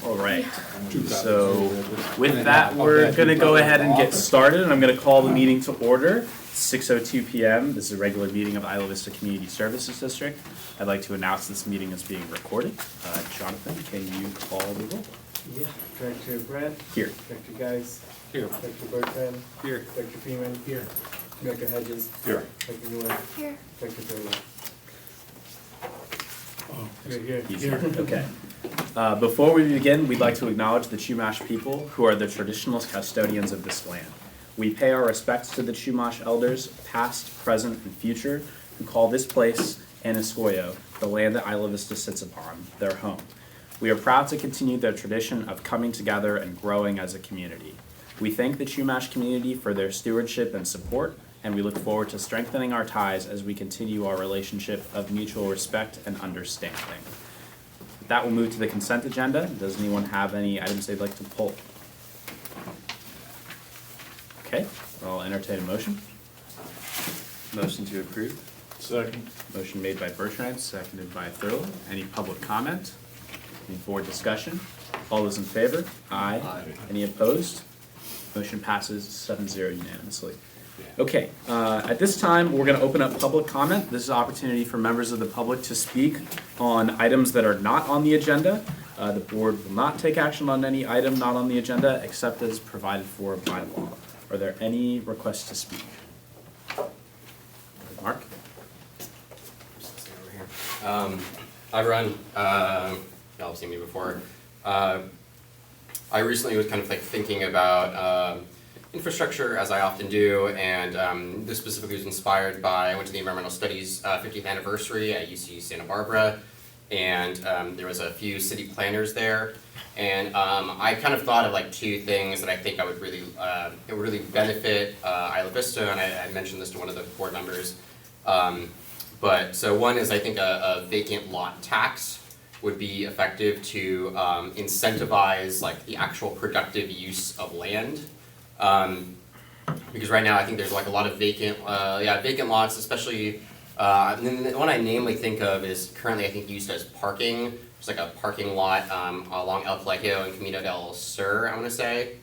All right. So with that, we're going to go ahead and get started, and I'm going to call the meeting to order. 6:02 p.m. This is a regular meeting of Isla Vista Community Services District. I'd like to announce this meeting is being recorded. Jonathan, can you call the roll? Yeah. Director Brett. Here. Director Geis. Here. Director Bertrand. Here. Director Freeman. Here. Director Hedges. Here. Director Nguyen. Here. Director Turley. Oh, Here. Easier. Okay. Before we begin, we'd like to acknowledge the Chumash people, who are the traditional custodians of this land. We pay our respects to the Chumash elders, past, present, and future, who call this place, Anaskoyo, the land that Isla Vista sits upon, their home. We are proud to continue their tradition of coming together and growing as a community. We thank the Chumash community for their stewardship and support, and we look forward to strengthening our ties as we continue our relationship of mutual respect and understanding. That will move to the consent agenda. Does anyone have any items they'd like to pull? Okay, I'll entertain a motion. Motion to approve. Second. Motion made by Bertrand, seconded by Thurlow. Any public comment? Any board discussion? All those in favor? Aye. Aye. Any opposed? Motion passes 7-0 unanimously. Okay, at this time, we're going to open up public comment. This is an opportunity for members of the public to speak on items that are not on the agenda. The board will not take action on any item not on the agenda except as provided for by law. Are there any requests to speak? Mark? Hi everyone. Y'all have seen me before. I recently was kind of like thinking about infrastructure, as I often do, and this specifically was inspired by, I went to the Environmental Studies 50th anniversary at UC Santa Barbara, and there was a few city planners there, and I kind of thought of like two things that I think it would really benefit Isla Vista, and I mentioned this to one of the board members. But so one is, I think a vacant lot tax would be effective to incentivize like the actual productive use of land. Because right now I think there's like a lot of vacant lots, especially, and the one I namely think of is currently I think used as parking. There's like a parking lot along El Colegio and Camino del Sur, I want to say.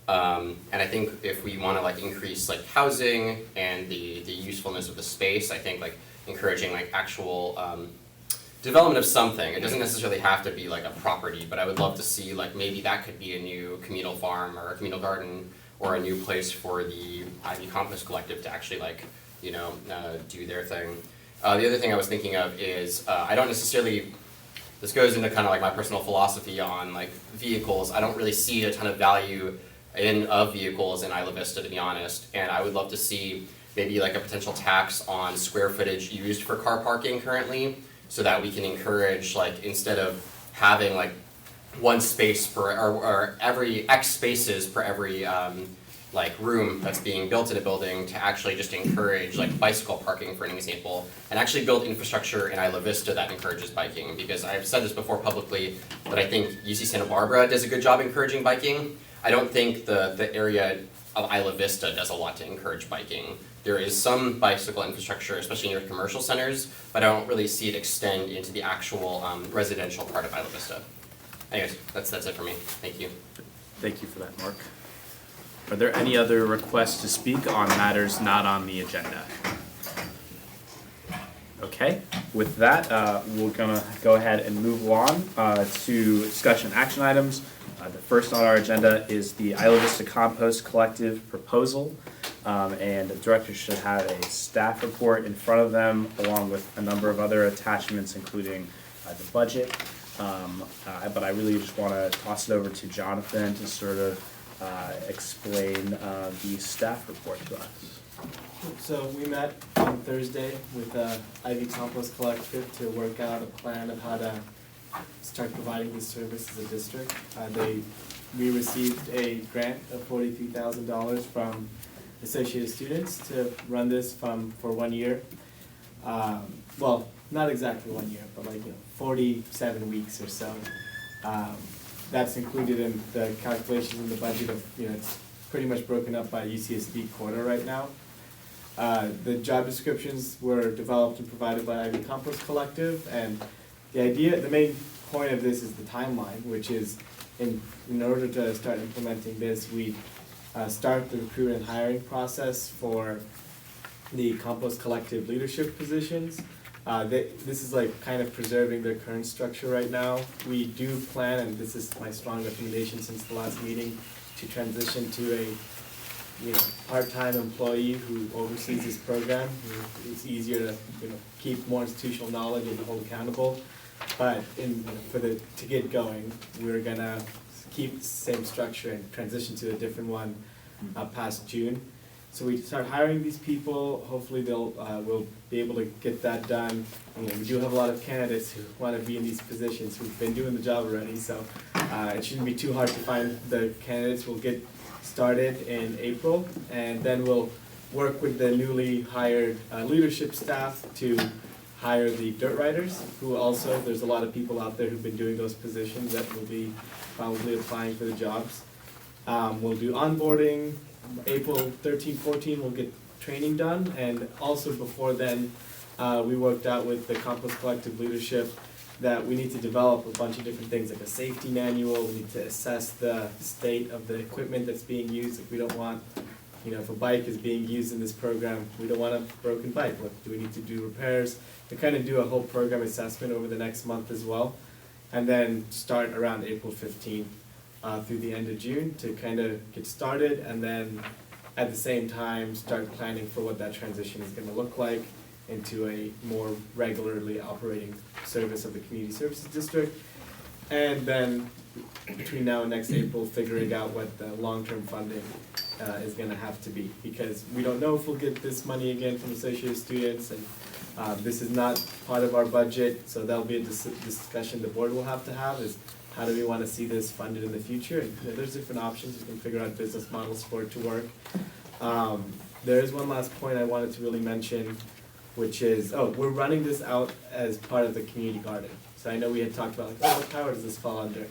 And I think if we want to like increase like housing and the usefulness of the space, I think like encouraging like actual development of something. It doesn't necessarily have to be like a property, but I would love to see like maybe that could be a new communal farm or a communal garden or a new place for the Compost Collective to actually like, you know, do their thing. The other thing I was thinking of is I don't necessarily, this goes into kind of like my personal philosophy on like vehicles. I don't really see a ton of value of vehicles in Isla Vista, to be honest, and I would love to see maybe like a potential tax on square footage used for car parking currently, so that we can encourage, like, instead of having like one space per or every X spaces per every like room that's being built in a building, to actually just encourage like bicycle parking, for an example, and actually build infrastructure in Isla Vista that encourages biking. Because I've said this before publicly, but I think UC Santa Barbara does a good job encouraging biking. I don't think the area of Isla Vista does a lot to encourage biking. There is some bicycle infrastructure, especially near commercial centers, but I don't really see it extend into the actual residential part of Isla Vista. Anyways, that's it for me. Thank you. Thank you for that, Mark. Are there any other requests to speak on matters not on the agenda? Okay, with that, we're gonna go ahead and move on to discussion action items. The first on our agenda is the Isla Vista Compost Collective proposal, and the directors should have a staff report in front of them, along with a number of other attachments, including the budget. But I really just want to toss it over to Jonathan to sort of explain the staff report to us. So we met on Thursday with IV Compost Collective to work out a plan of how to start providing this service as a district. We received a grant of $43,000 from associated students to run this for 1 year. Well, not exactly 1 year, but like 47 weeks or so. That's included in the calculations in the budget of, it's pretty much broken up by UCSD quarter right now. The job descriptions were developed and provided by Ivy Compost Collective, and the main point of this is the timeline, which is in order to start implementing this, we start the recruitment and hiring process for the Compost Collective leadership positions. This is like kind of preserving the current structure right now. We do plan, and this is my strong recommendation since the last meeting, to transition to a part-time employee who oversees this program. It's easier to keep more institutional knowledge and hold accountable. But to get going, we're gonna keep the same structure and transition to a different one past June. So we start hiring these people. Hopefully we'll be able to get that done. We do have a lot of candidates who want to be in these positions who've been doing the job already, so it shouldn't be too hard to find the candidates. We'll get started in April, and then we'll work with the newly hired leadership staff to hire the dirt riders, who also, there's a lot of people out there who've been doing those positions that will be probably applying for the jobs. We'll do onboarding. April 13, 14, we'll get training done, and also before then, we worked out with the Compost Collective leadership that we need to develop a bunch of different things, like a safety manual. We need to assess the state of the equipment that's being used. If we don't want, if a bike is being used in this program, we don't want a broken bike. What do we need to do repairs? To kind of do a whole program assessment over the next month as well, and then start around April 15th. Through the end of June to kind of get started, and then at the same time start planning for what that transition is going to look like into a more regularly operating service of the Community Services District. And then between now and next April, figuring out what the long-term funding is going to have to be, because we don't know if we'll get this money again from associated students, and this is not part of our budget, so that'll be a discussion the board will have to have, is how do we want to see this funded in the future? And there's different options. We can figure out business models for it to work. There is one last point I wanted to really mention, which is, we're running this out as part of the community garden. So I know we had talked about, what power does this fall under?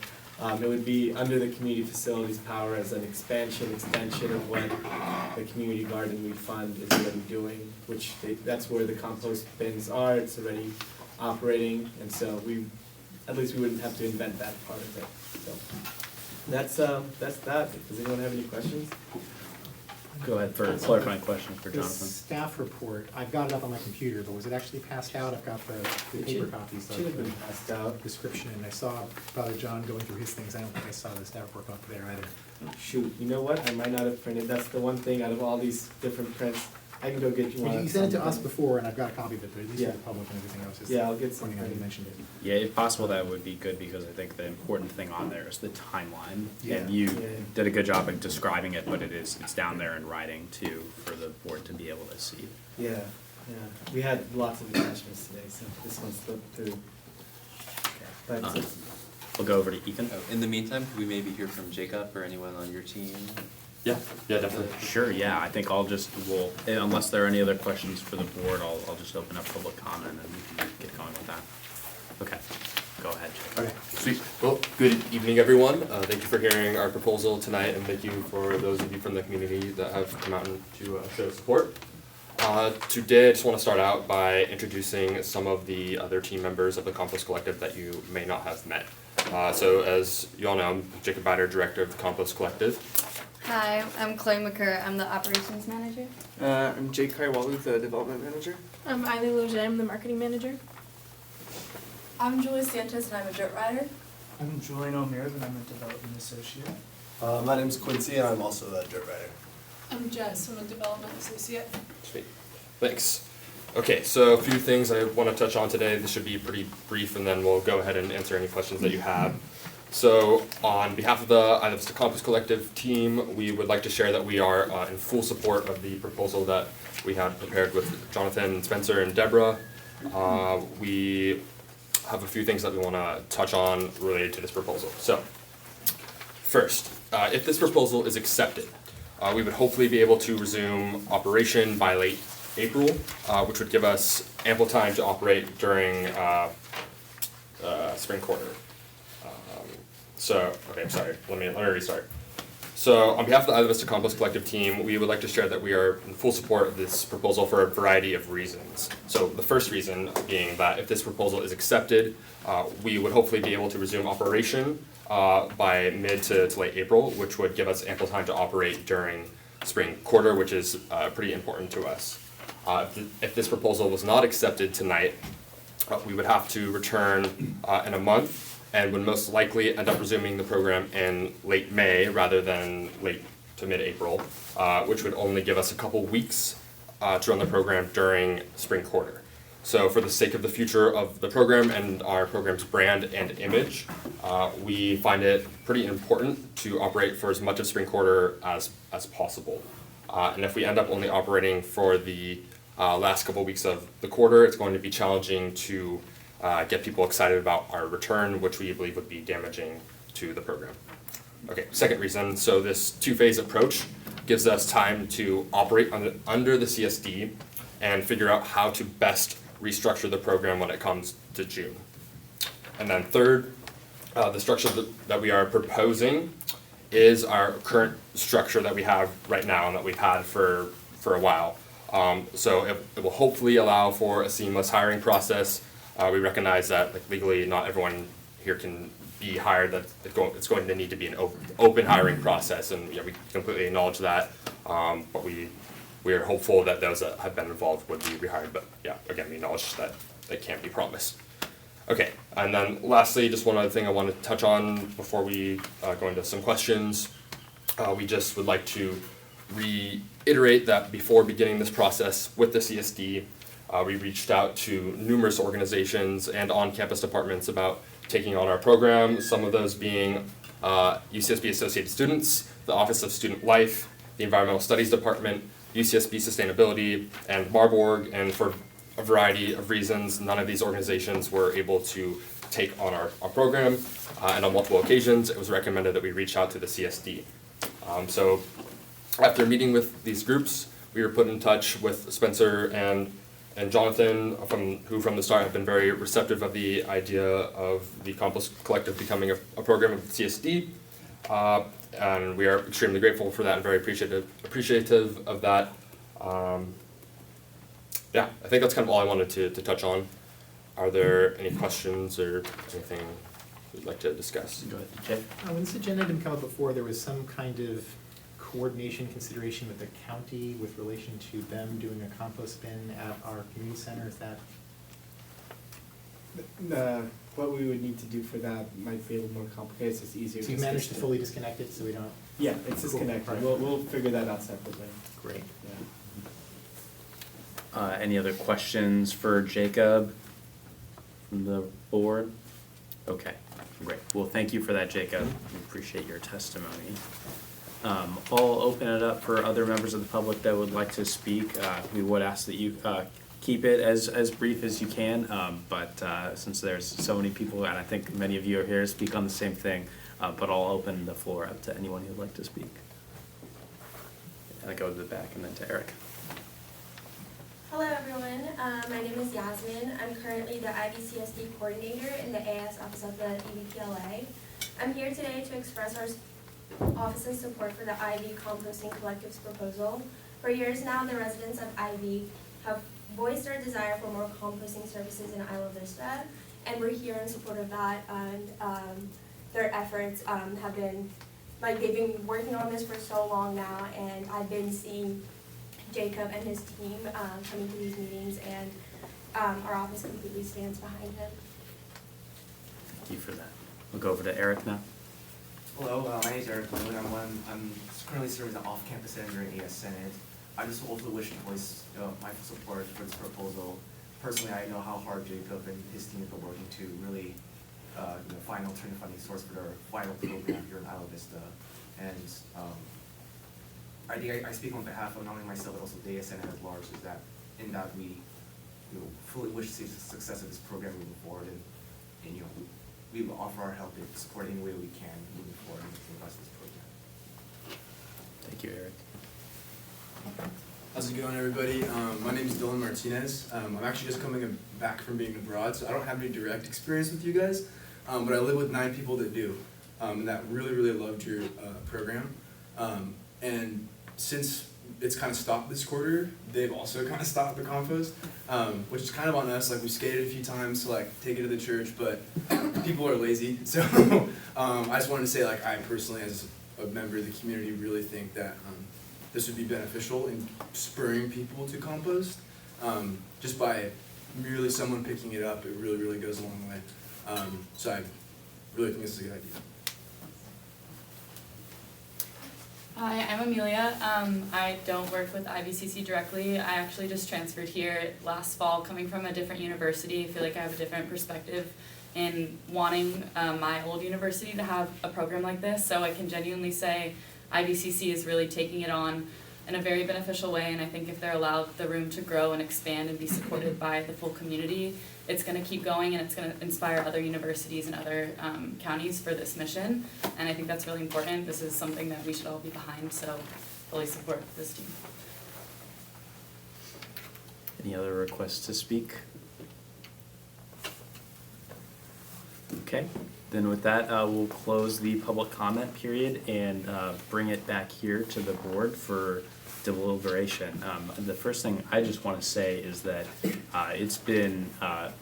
It would be under the community facilities power as an extension of what the community garden we fund is already doing, that's where the compost bins are. It's already operating, and so at least we wouldn't have to invent that part of it. So that's that. Does anyone have any questions? Go ahead for a clarifying question for The Jonathan. staff report, I've got it up on my computer, but was it actually passed out? I've got the It paper should- copies Should have of been the passed out. description, and I saw Father John going through his things. I don't think I saw the staff report up there either. Shoot, you know what? I might not have printed. That's the one thing out of all these different prints. I can go get you one. You sent it to us before, and I've got a copy of it, but at least Yeah. for the public and everything else. Yeah, I'll get some Pointing out you printed. mentioned it. Yeah, if possible, that would be good, because I think the important thing on there is the timeline. Yeah. And you Yeah. did a good job of describing it, but it's down there in writing too, for the board to be able to see. Yeah. We had lots of attachments today, so this one slipped through. But We'll go over to Ethan. In the meantime, could we maybe hear from Jacob or anyone on your team? Yeah, definitely. Sure, yeah, I think unless there are any other questions for the board, I'll just open up public comment and we can get going with that. Okay, go ahead, Jake. Okay, sweet. Well, good evening, everyone. Thank you for hearing our proposal tonight, and thank you for those of you from the community that have come out to show support. Today, I just want to start out by introducing some of the other team members of the Compost Collective that you may not have met. So as you all know, I'm Jacob Bider, Director of the Compost Collective. Hi, I'm Chloe McCurr. I'm the operations manager. I'm Jake Kaiwalu, the development manager. I'm Eileen Loge, I'm the marketing manager. I'm Julie Sanchez and I'm a dirt rider. I'm Julian O'Meara and I'm a development associate. My name's Quincy and I'm also a dirt rider. I'm Jess, I'm a development associate. Sweet. Thanks. Okay, so a few things I want to touch on today. This should be pretty brief, and then we'll go ahead and answer any questions that you have. So on behalf of the IVCSD Compost Collective team, we would like to share that we are in full support of the proposal that we had prepared with Jonathan, Spencer, and Deborah. We have a few things that we want to touch on related to this proposal. So first, if this proposal is accepted, we would hopefully be able to resume operation by late April, which would give us ample time to operate during spring quarter. Okay, I'm sorry. Let me restart. So on behalf of the Isla Vista Compost Collective team, we would like to share that we are in full support of this proposal for a variety of reasons. So the first reason being that if this proposal is accepted, we would hopefully be able to resume operation by mid to late April, which would give us ample time to operate during spring quarter, which is pretty important to us. If this proposal was not accepted tonight, we would have to return in a month and would most likely end up resuming the program in late May rather than late to mid-April, which would only give us a couple weeks to run the program during spring quarter. So for the sake of the future of the program and our program's brand and image, we find it pretty important to operate for as much of spring quarter as possible. And if we end up only operating for the last couple weeks of the quarter, it's going to be challenging to get people excited about our return, which we believe would be damaging to the program. Okay, second reason, so this two-phase approach gives us time to operate under the CSD and figure out how to best restructure the program when it comes to June. And then third, the structure that we are proposing is our current structure that we have right now and that we've had for a while. So it will hopefully allow for a seamless hiring process. We recognize that legally not everyone here can be hired, that it's going to need to be an open hiring process, and we completely acknowledge that. But we are hopeful that those that have been involved would be rehired, but yeah, again, we acknowledge that they can't be promised. Okay, and then lastly, just one other thing I want to touch on before we go into some questions. We just would like to reiterate that before beginning this process with the CSD, we reached out to numerous organizations and on-campus departments about taking on our program, some of those being UCSB Associated Students, the Office of Student Life, the Environmental Studies Department, UCSB Sustainability, and Marburg, and for a variety of reasons, none of these organizations were able to take on our program, and on multiple occasions, it was recommended that we reach out to the CSD. So after meeting with these groups, we were put in touch with Spencer and Jonathan, who from the start have been very receptive of the idea of the Compost Collective becoming a program of the CSD. And we are extremely grateful for that and very appreciative of that. Yeah, I think that's kind of all I wanted to touch on. Are there any questions or anything you'd like to discuss? Go ahead, Jay. When this agenda item came up before, there was some kind of coordination consideration with the county with relation to them doing a compost bin at our community center. Is that? What we would need to do for that might be a little more complicated, so it's easier. So you managed to fully disconnect it so we don't? Yeah, it's disconnected. Cool. We'll figure that out separately. Great. Yeah. Any other questions for Jacob from the board? Okay, great. Well, thank you for that, Jacob. We appreciate your testimony. I'll open it up for other members of the public that would like to speak. We would ask that you keep it as brief as you can, but since there's so many people, and I think many of you are here to speak on the same thing, but I'll open the floor up to anyone who'd like to speak. And I go to the back and then to Eric. Hello everyone, my name is Yasmin. I'm currently the IVCSD coordinator in the AS office of the EVPLA. I'm here today to express our office's support for the IV Composting Collective's proposal. For years now, the residents of IV have voiced their desire for more composting services in Isla Vista, and we're here in support of that, and their efforts have been, they've been working on this for so long now, and I've been seeing Jacob and his team coming to these meetings, and our office completely stands behind him. Thank you for that. We'll go over to Eric now. Hello, my name is Eric Lewin. I'm currently serving as an off-campus senator in AS Senate. I just also wish to voice my full support for this proposal. Personally, I know how hard Jacob and his team have been working to really find alternative funding source for their vital program here in Isla Vista. And I think I speak on behalf of not only myself but also the AS Senate at large, is that in that we fully wish to see the success of this program moving forward, and we will offer our help and support any way we can moving forward with regards to this program. Thank you, Eric. How's it going, everybody? My name is Dylan Martinez. I'm actually just coming back from being abroad, so I don't have any direct experience with you guys, but I live with 9 people that do, and that really, really loved your program. And since it's kind of stopped this quarter, they've also kind of stopped the compost, which is kind of on us. Like, we skated a few times to like take it to the church, but people are lazy. So I just wanted to say, like, I personally, as a member of the community, really think that this would be beneficial in spurring people to compost. Just by merely someone picking it up, it really, really goes a long way. So I really think this is a good idea. Hi, I'm Amelia. I don't work with IVCC directly. I actually just transferred here last fall, coming from a different university. I feel like I have a different perspective in wanting my old university to have a program like this. So I can genuinely say IVCC is really taking it on in a very beneficial way, and I think if they're allowed the room to grow and expand and be supported by the full community, it's going to keep going and it's going to inspire other universities and other counties for this mission, and I think that's really important. This is something that we should all be behind, so fully support this team. Any other requests to speak? Okay, then with that, we'll close the public comment period and bring it back here to the board for deliberation. The first thing I just want to say is that it's been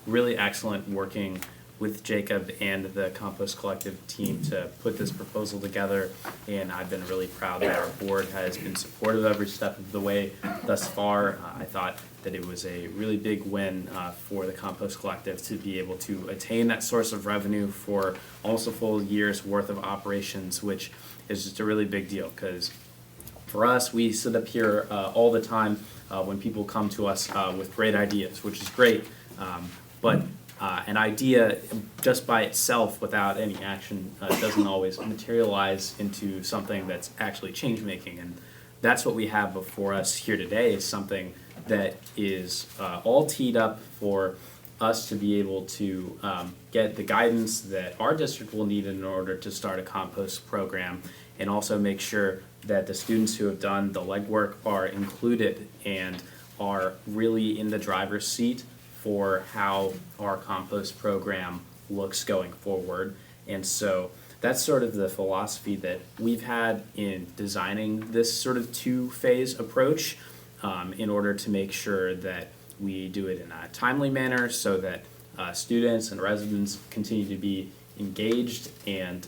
really excellent working with Jacob and the Compost Collective team to put this proposal together, and I've been really proud that our board has been supportive every step of the way thus far. I thought that it was a really big win for the Compost Collective to be able to attain that source of revenue for almost a full year's worth of operations, which is just a really big deal, because for us, we sit up here all the time when people come to us with great ideas, which is great, but an idea just by itself without any action doesn't always materialize into something that's actually change-making, and that's what we have before us here today, is something that is all teed up for us to be able to get the guidance that our district will need in order to start a compost program, and also make sure that the students who have done the legwork are included and are really in the driver's seat for how our compost program looks going forward. And so that's sort of the philosophy that we've had in designing this sort of two-phase approach, in order to make sure that we do it in a timely manner so that students and residents continue to be engaged and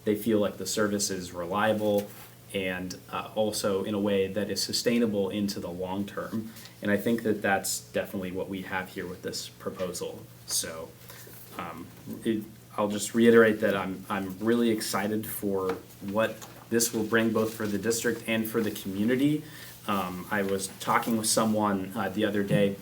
they feel like the service is reliable, and also in a way that is sustainable into the long term. And I think that that's definitely what we have here with this proposal. So I'll just reiterate that I'm really excited for what this will bring, both for the district and for the community. I was talking with someone the other day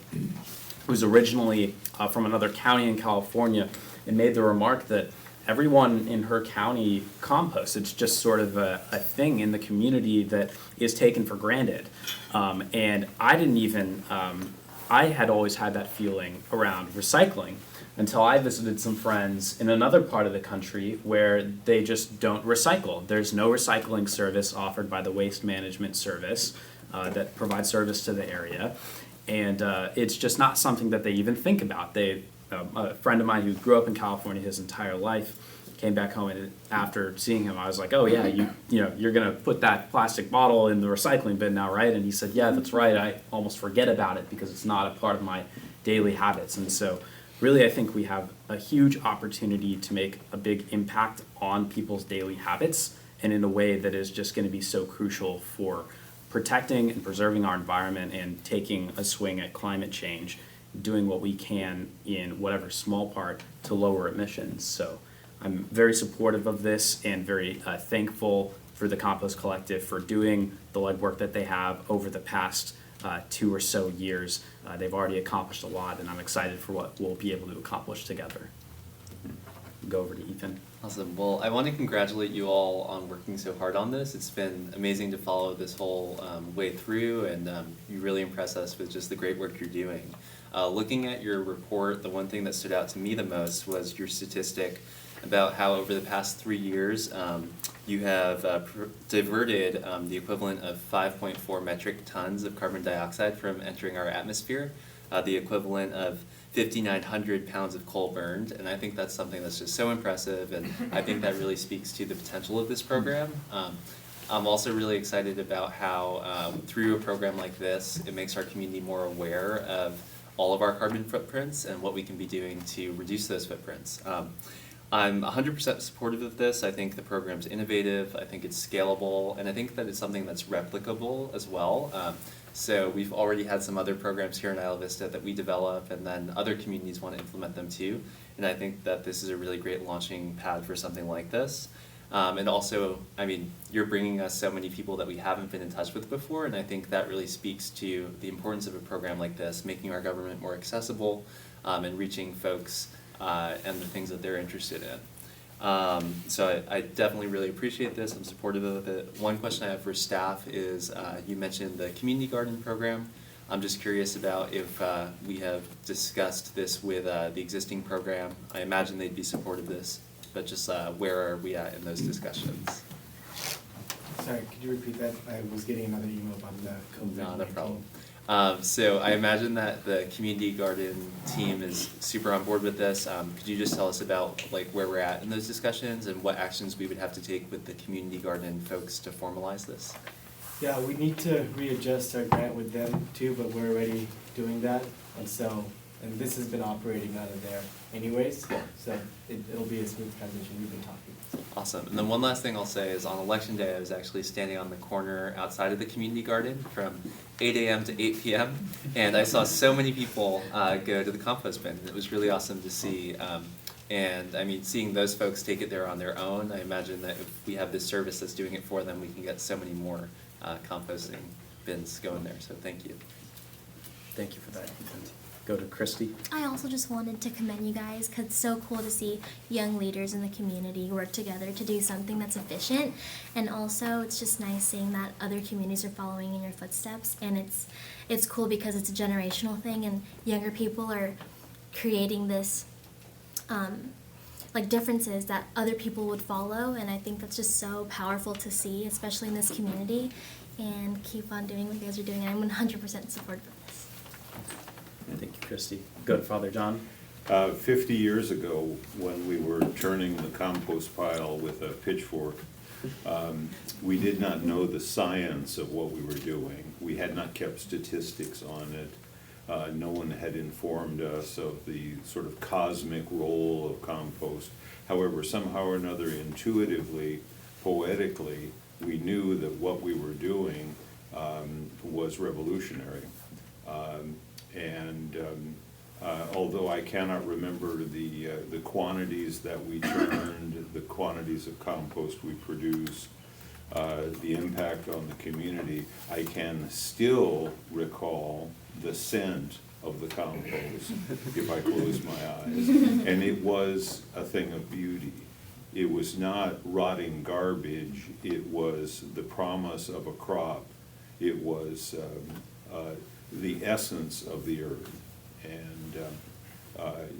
who's originally from another county in California, and made the remark that everyone in her county composts. It's just sort of a thing in the community that is taken for granted. And I didn't even, I had always had that feeling around recycling until I visited some friends in another part of the country where they just don't recycle. There's no recycling service offered by the Waste Management Service that provides service to the area. And it's just not something that they even think about. A friend of mine who grew up in California his entire life came back home, and after seeing him, I was like, "Oh yeah, you're gonna put that plastic bottle in the recycling bin now, right?" And he said, "Yeah, that's right. I almost forget about it because it's not a part of my daily habits." And so, really, I think we have a huge opportunity to make a big impact on people's daily habits, and in a way that is just going to be so crucial for protecting and preserving our environment and taking a swing at climate change, doing what we can in whatever small part to lower emissions. So I'm very supportive of this and very thankful for the Compost Collective for doing the legwork that they have over the past 2 or so years. They've already accomplished a lot, and I'm excited for what we'll be able to accomplish together. Go over to Ethan. Awesome. Well, I want to congratulate you all on working so hard on this. It's been amazing to follow this whole way through, and you really impress us with just the great work you're doing. Looking at your report, the one thing that stood out to me the most was your statistic about how over the past 3 years you have diverted the equivalent of 5.4 metric tons of carbon dioxide from entering our atmosphere, the equivalent of 5,900 pounds of coal burned, and I think that's something that's just so impressive, and I think that really speaks to the potential of this program. I'm also really excited about how through a program like this, it makes our community more aware of all of our carbon footprints and what we can be doing to reduce those footprints. I'm 100% supportive of this. I think the program's innovative, I think it's scalable, and I think that it's something that's replicable as well. So we've already had some other programs here in Isla Vista that we develop, and then other communities want to implement them too. And I think that this is a really great launching pad for something like this. And also, I mean, you're bringing us so many people that we haven't been in touch with before, and I think that really speaks to the importance of a program like this, making our government more accessible, and reaching folks and the things that they're interested in. So I definitely really appreciate this. I'm supportive of it. One question I have for staff is, you mentioned the community garden program. I'm just curious about if we have discussed this with the existing program. I imagine they'd be supportive of this, but just where are we at in those discussions? Sorry, could you repeat that? I was getting another email about the COVID-19. Not a problem. So I imagine that the community garden team is super on board with this. Could you just tell us about like where we're at in those discussions and what actions we would have to take with the community garden folks to formalize this? Yeah, we need to readjust our grant with them too, but we're already doing that. And this has been operating out of there anyways, so it'll be a smooth transition. We've been talking. Awesome. And then one last thing I'll say is on election day, I was actually standing on the corner outside of the community garden from 8 a.m. to 8 p.m. and I saw so many people go to the compost bin. It was really awesome to see. And I mean, seeing those folks take it there on their own, I imagine that if we have this service that's doing it for them, we can get so many more composting bins going there. So thank you. Thank you for that. Go to Christy. I also just wanted to commend you guys because it's so cool to see young leaders in the community work together to do something that's efficient. And also it's just nice seeing that other communities are following in your footsteps. And it's cool because it's a generational thing and younger people are creating this like differences that other people would follow. And I think that's just so powerful to see, especially in this community. And keep on doing what you guys are doing. I'm 100% supportive of this. Thank you, Christy. Go to Father John. 50 years ago, when we were turning the compost pile with a pitchfork, we did not know the science of what we were doing. We had not kept statistics on it. No one had informed us of the sort of cosmic role of compost. However, somehow or another, intuitively, poetically, we knew that what we were doing was revolutionary. Although I cannot remember the quantities that we turned, the quantities of compost we produced, the impact on the community, I can still recall the scent of the compost if I close my eyes. And it was a thing of beauty. It was not rotting garbage. It was the promise of a crop. It was the essence of the earth. And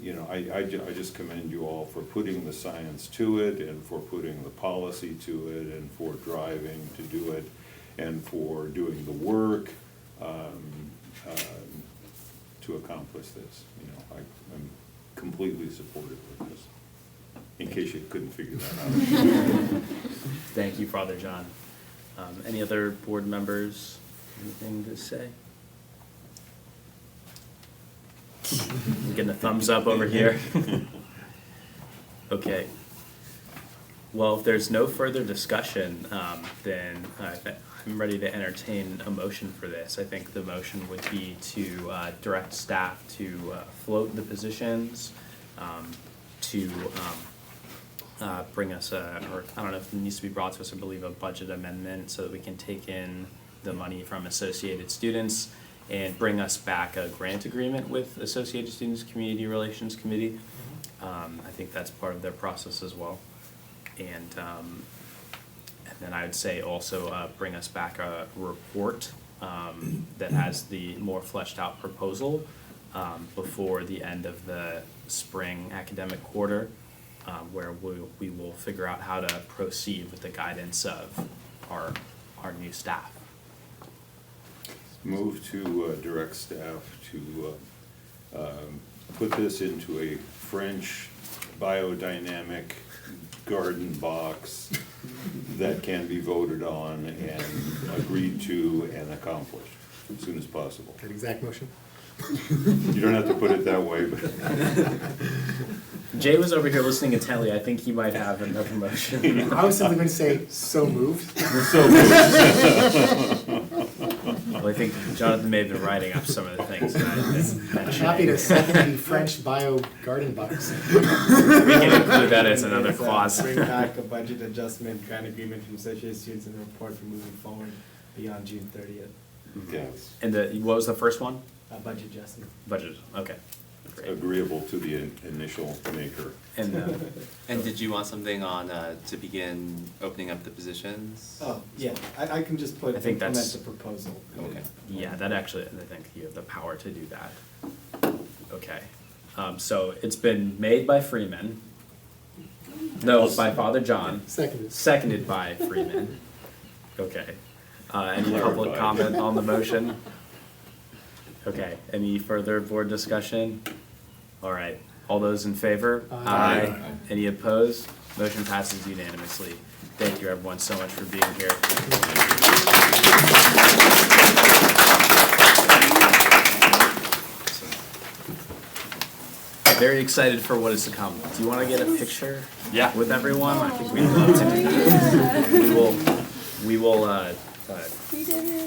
you know, I just commend you all for putting the science to it and for putting the policy to it and for driving to do it and for doing the work to accomplish this. You know, I'm completely supportive of this, in case you couldn't figure that out. Thank you, Father John. Any other board members, anything to say? I'm getting a thumbs up over here. Okay. Well, if there's no further discussion, then I'm ready to entertain a motion for this. I think the motion would be to direct staff to float the positions, to bring us or I don't know if it needs to be brought to us, I believe, a budget amendment so that we can take in the money from Associated Students and bring us back a grant agreement with Associated Students Community Relations Committee. I think that's part of their process as well. And then I would say also bring us back a report that has the more fleshed out proposal before the end of the spring academic quarter, where we will figure out how to proceed with the guidance of our new staff. Move to direct staff to put this into a French biodynamic garden box that can be voted on and agreed to and accomplished as soon as possible. That exact motion? You don't have to put it that way, but. Jay was over here listening intently. I think he might have another motion. I was simply going to say, so moved. So moved. Well, I think Jonathan may have been writing up some of the things that I'm happy to second the French bio garden box. We can include that as another clause. Bring back a budget adjustment grant agreement from associated students and a report for moving forward beyond June 30th. Yes. And what was the first one? Budget adjustment. Budget, okay. Great. Agreeable to the initial maker. And did you want something on, to begin opening up the positions? Oh, yeah, I can just put, I think implement that's- the proposal. Okay. Yeah, that actually, I think you have the power to do that. Okay, so it's been made by Freeman. No, by Father John. Seconded. Seconded by Freeman. Okay. Any public Clarified. comment on the motion? Okay, any further board discussion? All right, all those in favor? Aye. Any opposed? Motion passes unanimously. Thank you everyone so much for being here. Very excited for what is to come. Do you want to get a picture? Yeah. With everyone? I think we'd love to do that. We will,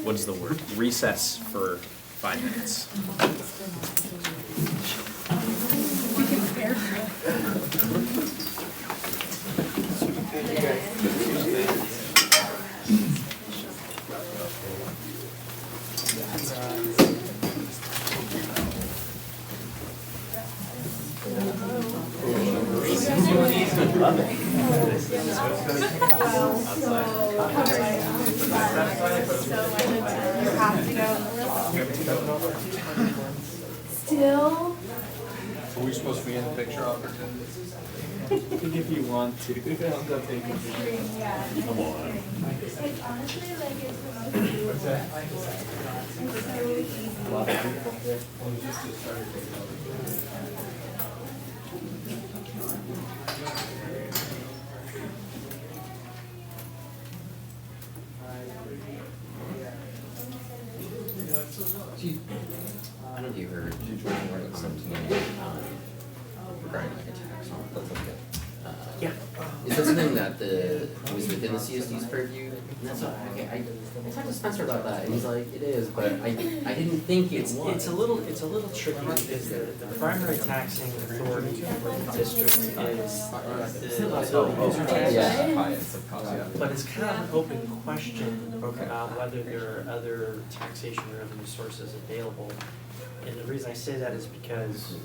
what is the word? Recess for 5 minutes. Still? Are we supposed to be in the picture opportunities? If you want to, I'll go take a picture. Come on. It's honestly like it's the most beautiful. I don't know if you heard something regarding like a tax on Deltopia. Yeah. Is that something that was within the CSD's purview? And that's okay. I talked to Spencer about that, and he's like, it is, but I didn't think it was. It's a little tricky because the primary taxing authority for the district is the user tax. Yeah. But it's kind of an open question about whether there are other taxation revenue sources available. And the reason I say that is because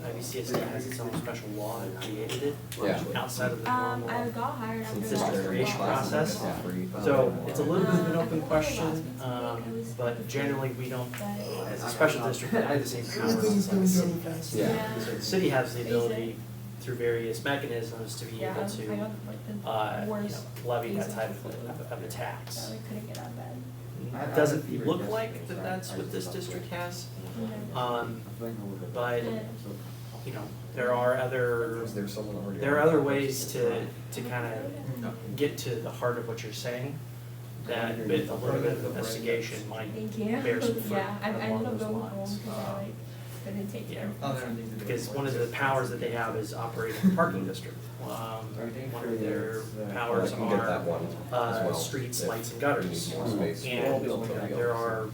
IVCSD has its own special law that created it outside of the normal I got hired after district creation process. So it's a little bit of an open question, but generally we don't, as a special district, we have the same powers as like a city does. So the city has the ability through various mechanisms to be able to, levy that type of a tax. It doesn't look like that's what this district has, but there are other ways to kind of get to the heart of what you're saying. That a little bit of investigation might bear some fruit along those lines. Because one of the powers that they have is operating a parking district. One of their powers are streets, lights, and gutters. And there are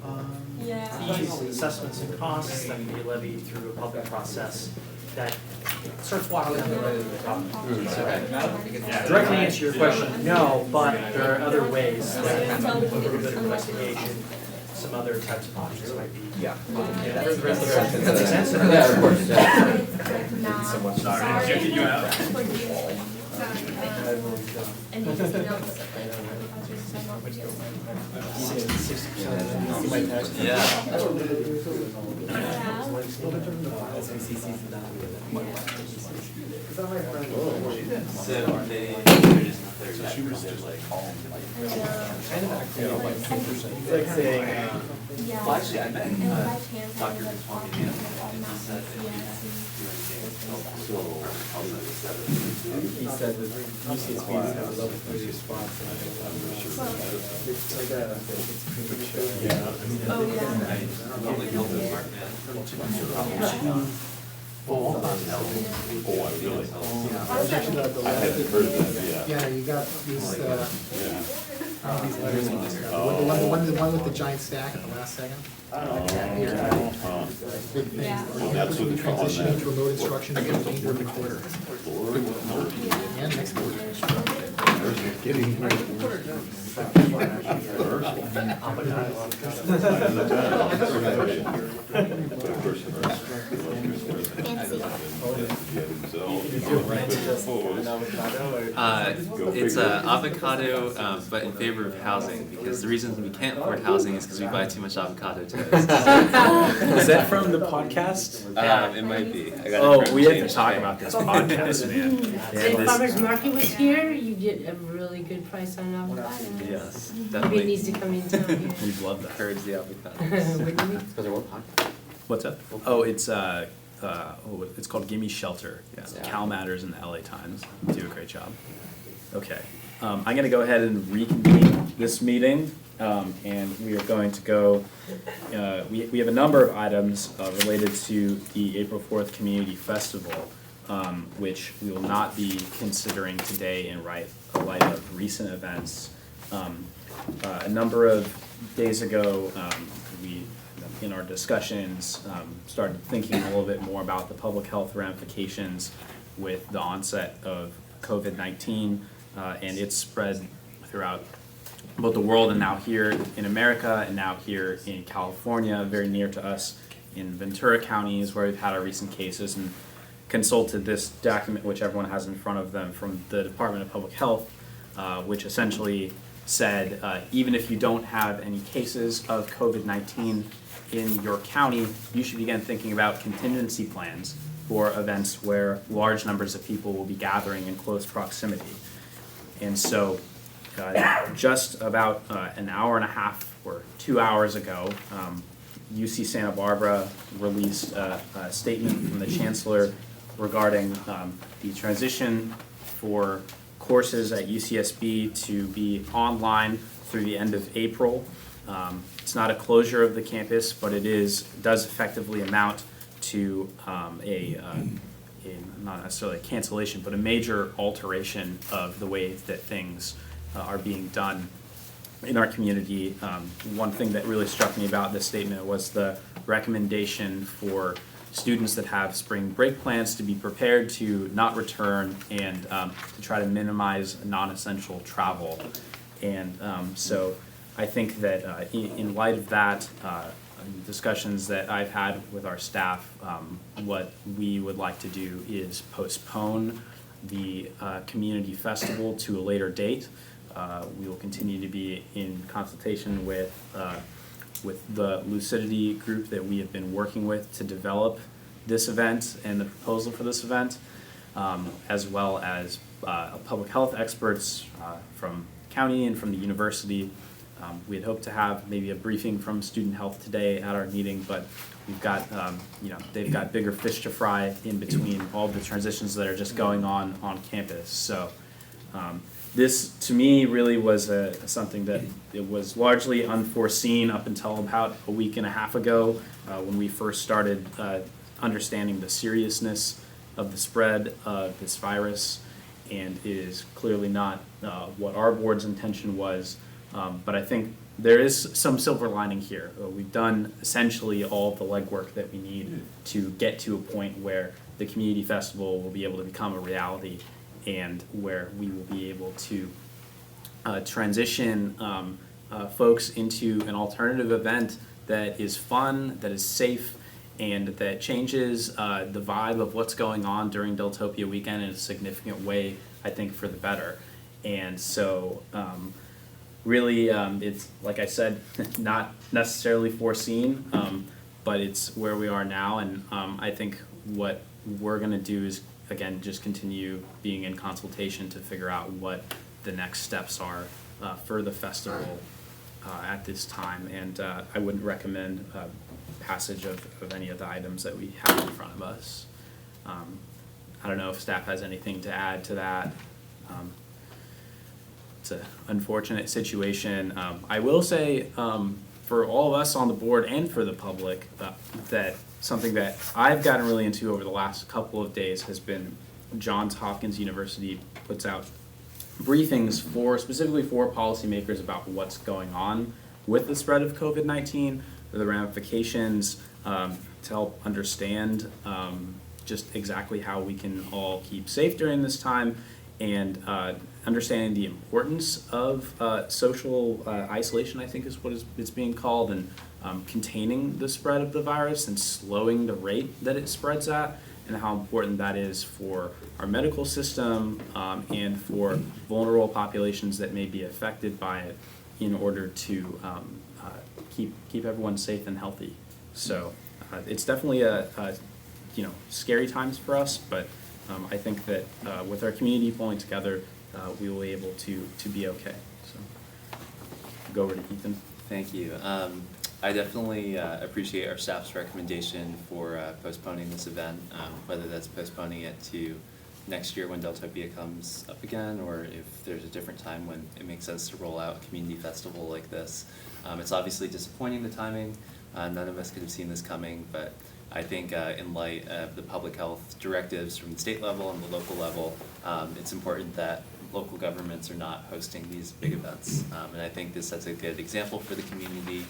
fees, assessments, and costs that can be levied through a public process that starts walking down the road that we're talking about. So, directly answer your question, no, but there are other ways that a little bit of investigation, some other types of options might be. Yeah. Does that make sense? Yeah, of course. Sorry, checking you out. Well, actually, I met Dr. Swami He said that UCSB has level 3 spots and it's like it's premature. Oh, I really? That's actually the I hadn't heard that, Yeah, you got these, Yeah. these letters. The one with the giant stack at the last second. Big thing. Well, that's what it's called, Transition that. into remote instruction in the remainder of the quarter. And next quarter. It's avocado, but in favor of housing, because the reason we can't afford housing is because we buy too much avocado toast. Is that from the podcast? It might be. I gotta Oh, we have to change talk the about this podcast, man. If farmer's market was here, you get a really good price on avocado. Yes, Maybe it definitely. needs to come in town here. We'd love that. Encourage the avocados. What's up? Oh, it's it's called Gimme Shelter. Cal Matters and the LA Times do a great job. Okay, I'm going to go ahead and reconvene this meeting, and we are going to go. We have a number of items related to the April 4th Community Festival, which we will not be considering today in light of recent events. A number of days ago, we, in our discussions, started thinking a little bit more about the public health ramifications with the onset of COVID-19 and its spread throughout both the world and now here in America and now here in California, very near to us in Ventura County is where we've had our recent cases, and consulted this document, which everyone has in front of them, from the Department of Public Health, which essentially said even if you don't have any cases of COVID-19 in your county, you should begin thinking about contingency plans for events where large numbers of people will be gathering in close proximity. And so just about an hour and a half or 2 hours ago, UC Santa Barbara released a statement from the chancellor regarding the transition for courses at UCSB to be online through the end of April. It's not a closure of the campus, but it does effectively amount to not necessarily a cancellation, but a major alteration of the way that things are being done in our community. One thing that really struck me about this statement was the recommendation for students that have spring break plans to be prepared to not return and to try to minimize non-essential travel. And so I think that in light of that, discussions that I've had with our staff, what we would like to do is postpone the community festival to a later date. We will continue to be in consultation with the Lucidity group that we have been working with to develop this event and the proposal for this event, as well as public health experts from county and from the university. We had hoped to have maybe a briefing from student health today at our meeting, but we've got, they've got bigger fish to fry in between all the transitions that are just going on campus. So this, to me, really was something that it was largely unforeseen up until about a week and a half ago when we first started understanding the seriousness of the spread of this virus, and it is clearly not what our board's intention was. But I think there is some silver lining here. We've done essentially all of the legwork that we need to get to a point where the community festival will be able to become a reality, and where we will be able to transition folks into an alternative event that is fun, that is safe, and that changes the vibe of what's going on during Deltopia weekend in a significant way, I think, for the better. And so really, it's, like I said, not necessarily foreseen, but it's where we are now, and I think what we're going to do is, again, just continue being in consultation to figure out what the next steps are for the festival at this time. And I wouldn't recommend passage of any of the items that we have in front of us. I don't know if staff has anything to add to that. It's an unfortunate situation. I will say, for all of us on the board and for the public, that something that I've gotten really into over the last couple of days has been Johns Hopkins University puts out briefings specifically for policymakers about what's going on with the spread of COVID-19, the ramifications, to help understand just exactly how we can all keep safe during this time, and understanding the importance of social isolation, I think is what it's being called, and containing the spread of the virus and slowing the rate that it spreads at, and how important that is for our medical system and for vulnerable populations that may be affected by it, in order to keep everyone safe and healthy. So it's definitely a scary times for us, but I think that with our community pulling together, we will be able to be okay. So go over to Ethan. Thank you. I definitely appreciate our staff's recommendation for postponing this event, whether that's postponing it to next year when Deltopia comes up again, or if there's a different time when it makes sense to roll out a community festival like this. It's obviously disappointing, the timing. None of us could have seen this coming, but I think in light of the public health directives from the state level and the local level, it's important that local governments are not hosting these big events. And I think this sets a good example for the community.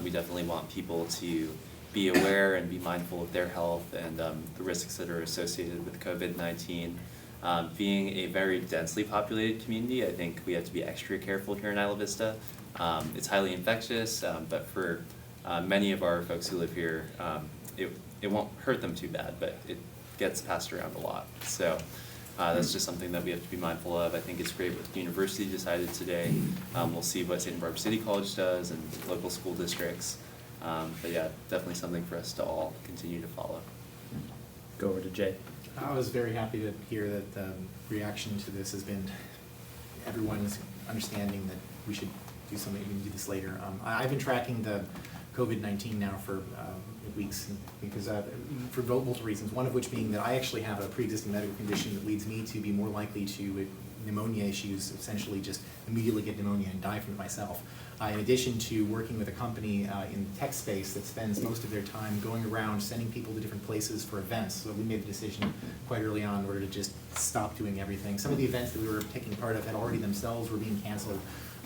We definitely want people to be aware and be mindful of their health and the risks that are associated with COVID-19. Being a very densely populated community, I think we have to be extra careful here in Isla Vista. It's highly infectious, but for many of our folks who live here, it won't hurt them too bad, but it gets passed around a lot. So that's just something that we have to be mindful of. I think it's great what the university decided today. We'll see what St. Barbara City College does and local school districts. But yeah, definitely something for us to all continue to follow. Go over to Jay. I was very happy to hear that the reaction to this has been everyone's understanding that we should do something, we can do this later. I've been tracking the COVID-19 now for weeks, because for multiple reasons, one of which being that I actually have a pre-existing medical condition that leads me to be more likely to, with pneumonia issues, essentially just immediately get pneumonia and die from it myself. In addition to working with a company in the tech space that spends most of their time going around sending people to different places for events. So we made the decision quite early on in order to just stop doing everything. Some of the events that we were taking part of had already themselves were being canceled.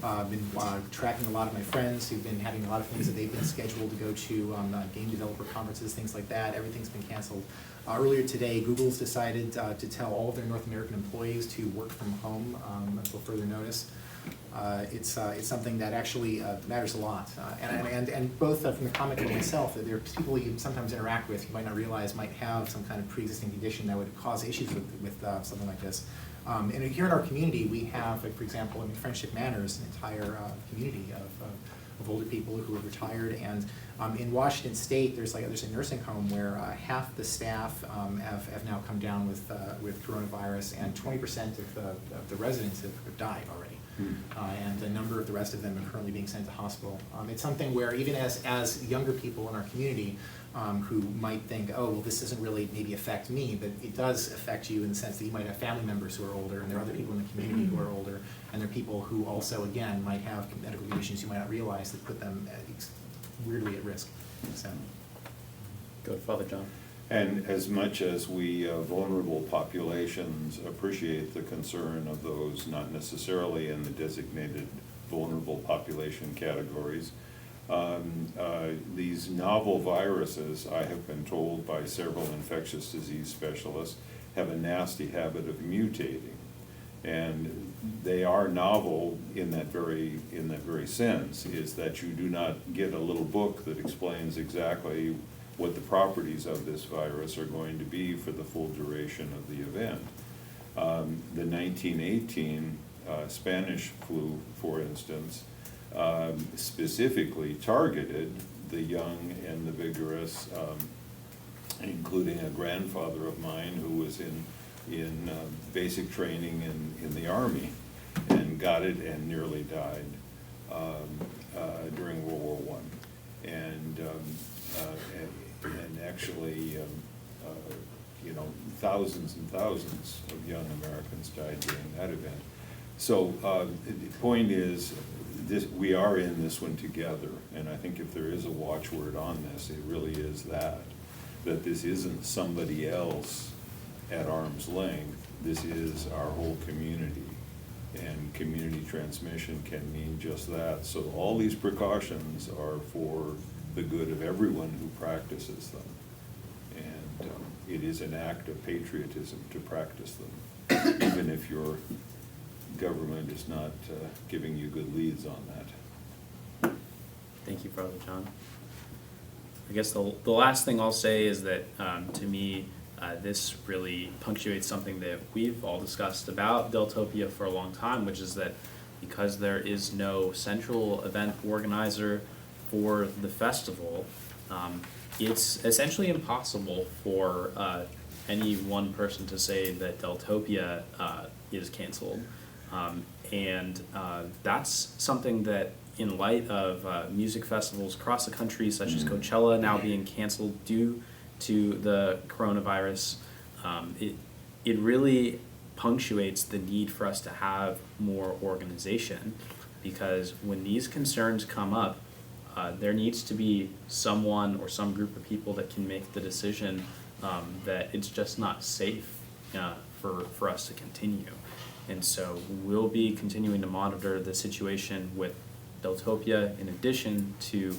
I've been tracking a lot of my friends who've been having a lot of things that they've been scheduled to go to, game developer conferences, things like that. Everything's been canceled. Earlier today, Google's decided to tell all of their North American employees to work from home until further notice. It's something that actually matters a lot. And both from the comment of myself, that there are people you sometimes interact with you might not realize might have some kind of pre-existing condition that would cause issues with something like this. And here in our community, we have, like, for example, in Friendship Manor, an entire community of older people who are retired. And in Washington State, there's a nursing home where half the staff have now come down with coronavirus, and 20% of the residents have died already. And a number of the rest of them are currently being sent to hospital. It's something where even as younger people in our community who might think, oh, well, this doesn't really maybe affect me, but it does affect you in the sense that you might have family members who are older, and there are other people in the community who are older, and there are people who also, again, might have medical conditions you might not realize that put them weirdly at risk. So. Go to Father John. And as much as we vulnerable populations appreciate the concern of those not necessarily in the designated vulnerable population categories, these novel viruses, I have been told by several infectious disease specialists, have a nasty habit of mutating. And they are novel in that very sense, is that you do not get a little book that explains exactly what the properties of this virus are going to be for the full duration of the event. The 1918 Spanish flu, for instance, specifically targeted the young and the vigorous, including a grandfather of mine who was in basic training in the Army and got it and nearly died during World War I. and actually, thousands and thousands of young Americans died during that event. So the point is, we are in this one together, and I think if there is a watchword on this, it really is that this isn't somebody else at arm's length. This is our whole community, and community transmission can mean just that. So all these precautions are for the good of everyone who practices them, and it is an act of patriotism to practice them, even if your government is not giving you good leads on that. Thank you, Brother John. I guess the last thing I'll say is that to me, this really punctuates something that we've all discussed about Deltopia for a long time, which is that because there is no central event organizer for the festival, it's essentially impossible for any one person to say that Deltopia is canceled. And that's something that, in light of music festivals across the country, such as Coachella now being canceled due to the coronavirus, it really punctuates the need for us to have more organization, because when these concerns come up, there needs to be someone or some group of people that can make the decision that it's just not safe for us to continue. And so we'll be continuing to monitor the situation with Deltopia in addition to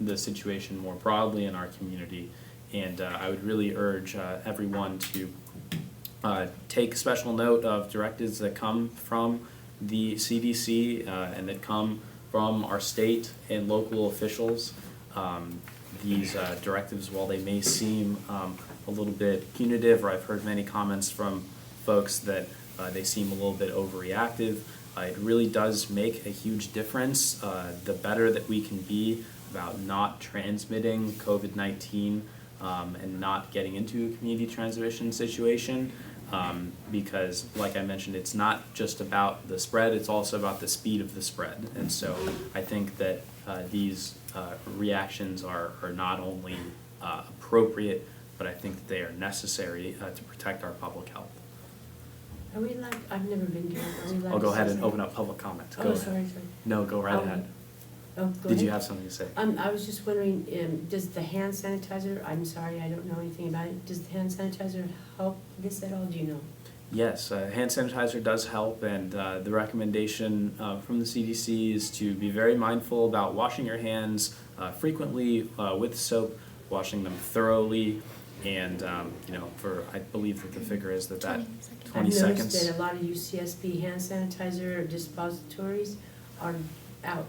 the situation more broadly in our community. And I would really urge everyone to take special note of directives that come from the CDC and that come from our state and local officials. These directives, while they may seem a little bit punitive, or I've heard many comments from folks that they seem a little bit overreactive, it really does make a huge difference. The better that we can be about not transmitting COVID-19 and not getting into a community transmission situation, because like I mentioned, it's not just about the spread, it's also about the speed of the spread. And so I think that these reactions are not only appropriate, but I think that they are necessary to protect our public health. Are we allowed, I've never been here, are we allowed to I'll go ahead say and something? open up public comment. Go Oh, ahead. sorry. No, go right ahead. Oh, go Did ahead. you have something to say? I was just wondering, does the hand sanitizer, I'm sorry, I don't know anything about it, does the hand sanitizer help this at all, do you know? Yes, hand sanitizer does help, and the recommendation from the CDC is to be very mindful about washing your hands frequently with soap, washing them thoroughly, and I believe that the figure is that 20 I've seconds. noticed that a lot of UCSB hand sanitizer dispositories are out.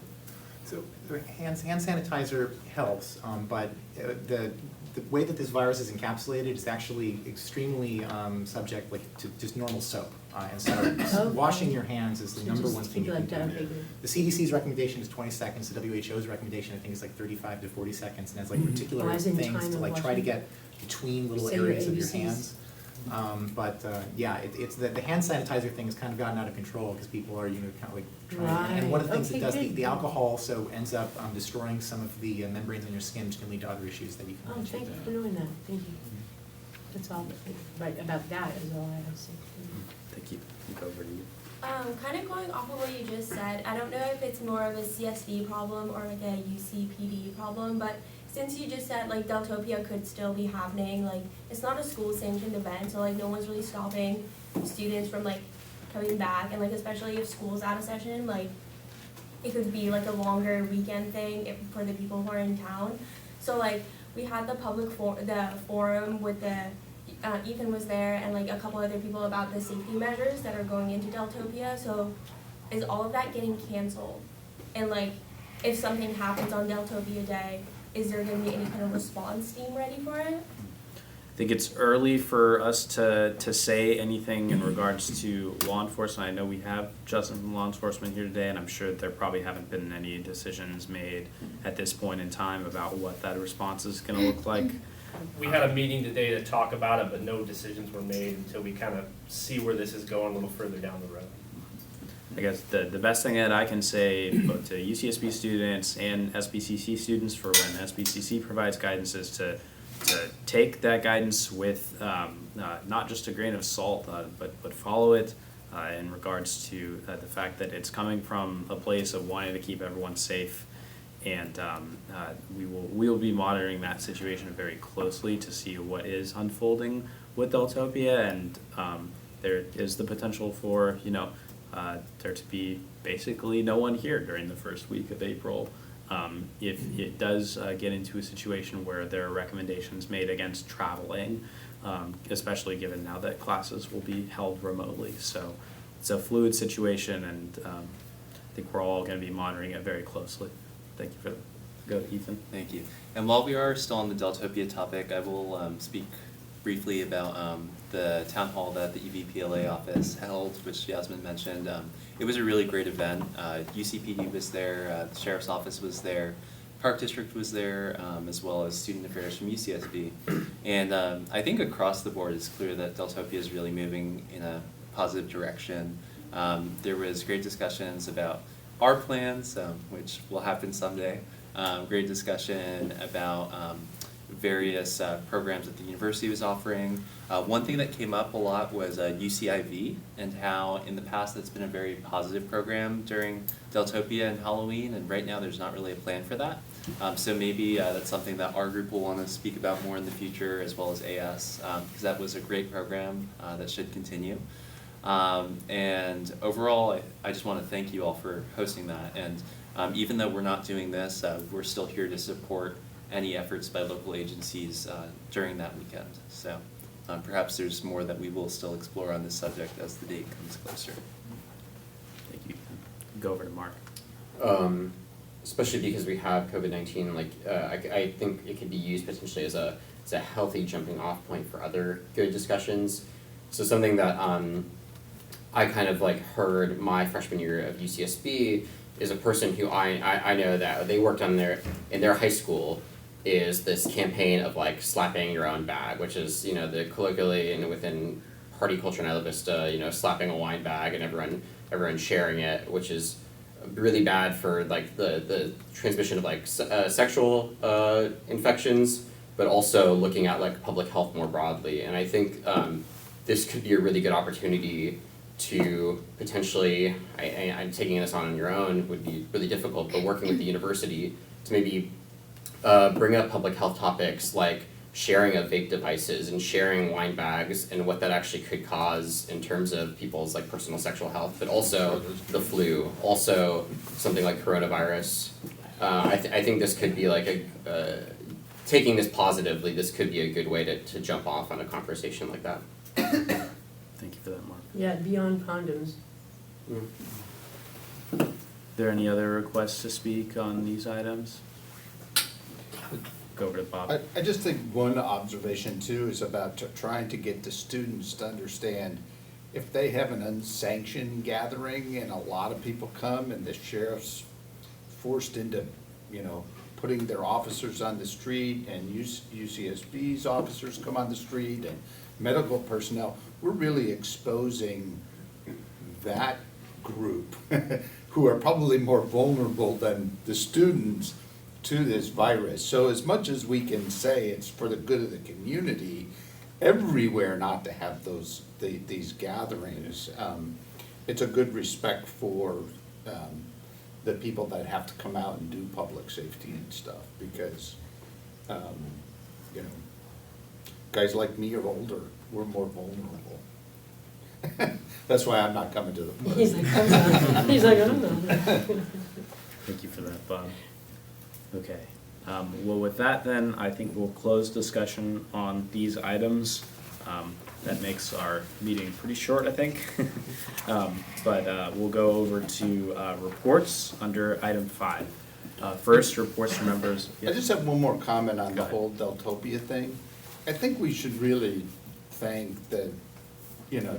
So the hand sanitizer helps, but the way that this virus is encapsulated is actually extremely subject to just normal soap. And so washing your hands is the number one thing you can do. The CDC's recommendation is 20 seconds. The WHO's recommendation, I think, is like 35 to 40 seconds, and has like particular as in things time to of like try to washing? get between little Say your areas of your ABCs. hands. Yeah, it's the hand sanitizer thing has kind of gotten out of control because people are kind of like trying. And one of the things it does, the alcohol also ends up destroying some of the membranes in your skin, which can lead to other issues that you can Oh, mention. thank you for knowing that, thank you. That's all, right, about that is all I have to say. Thank you. Go over to you. Kind of going off of what you just said, I don't know if it's more of a CSD problem or like a UCPD problem, but since you just said like Deltopia could still be happening, like it's not a school sanctioned event, so like no one's really stopping students from like coming back, and like especially if school's out of session, like it could be like a longer weekend thing for the people who are in town. So like we had the forum with the Ethan was there and like a couple other people about the safety measures that are going into Deltopia. So is all of that getting canceled? And like if something happens on Deltopia Day, is there going to be any kind of response team ready for it? I think it's early for us to say anything in regards to law enforcement. I know we have Justin from law enforcement here today, and I'm sure there probably haven't been any decisions made at this point in time about what that response is going to look like. We had a meeting today to talk about it, but no decisions were made until we kind of see where this is going a little further down the road. I guess the best thing that I can say both to UCSB students and SBCC students for when SBCC provides guidance is to take that guidance with not just a grain of salt, but follow it in regards to the fact that it's coming from a place of wanting to keep everyone safe. And we will be monitoring that situation very closely to see what is unfolding with Deltopia, and there is the potential for there to be basically no one here during the first week of April. If it does get into a situation where there are recommendations made against traveling, especially given now that classes will be held remotely. So it's a fluid situation, and I think we're all going to be monitoring it very closely. Thank you for that. Go, Ethan. Thank you. And while we are still on the Deltopia topic, I will speak briefly about the town hall that the EVPLA office held, which Yasmin mentioned. It was a really great event. UCPD was there, the Sheriff's Office was there, Park District was there, as well as Student Affairs from UCSB. And I think across the board it's clear that Deltopia is really moving in a positive direction. There was great discussions about our plans, which will happen someday. Great discussion about various programs that the university was offering. One thing that came up a lot was UCIV, and how in the past it's been a very positive program during Deltopia and Halloween, and right now there's not really a plan for that. So maybe that's something that our group will want to speak about more in the future, as well as AS, because that was a great program that should continue. And overall, I just want to thank you all for hosting that. And even though we're not doing this, we're still here to support any efforts by local agencies during that weekend. So perhaps there's more that we will still explore on this subject as the date comes closer. Thank you. Go over to Mark. Especially because we have COVID-19, I think it could be used potentially as a healthy jumping off point for other good discussions. So something that I kind of heard my freshman year of UCSB is a person who I know that they worked on in their high school is this campaign of slapping your own bag, which is the colloquially and within party culture in Isla Vista, slapping a wine bag and everyone sharing it, which is really bad for the transmission of sexual infections, but also looking at public health more broadly. And I think this could be a really good opportunity to potentially, I'm taking this on your own would be really difficult, but working with the university to maybe bring up public health topics like sharing of vape devices and sharing wine bags and what that actually could cause in terms of people's personal sexual health, but also the flu, also something like coronavirus. I think this could be taking this positively, this could be a good way to jump off on a conversation like that. Thank you for that, Mark. Yeah, beyond condoms. Are there any other requests to speak on these items? Go over to Bob. I just think one observation too is about trying to get the students to understand if they have an unsanctioned gathering and a lot of people come and the sheriff's forced into, putting their officers on the street and UCSB's officers come on the street and medical personnel, we're really exposing that group who are probably more vulnerable than the students to this virus. So as much as we can say it's for the good of the community, everywhere not to have these gatherings, it's a good respect for the people that have to come out and do public safety and stuff, because guys like me are older, we're more vulnerable. That's why I'm not coming to the party. He's like, I don't know. Thank you for that, Bob. Okay, well with that then, I think we'll close discussion on these items. That makes our meeting pretty short, I think. But we'll go over to reports under item 5. First, reports from members. I just have one more comment on the whole Deltopia thing. I think we should really thank the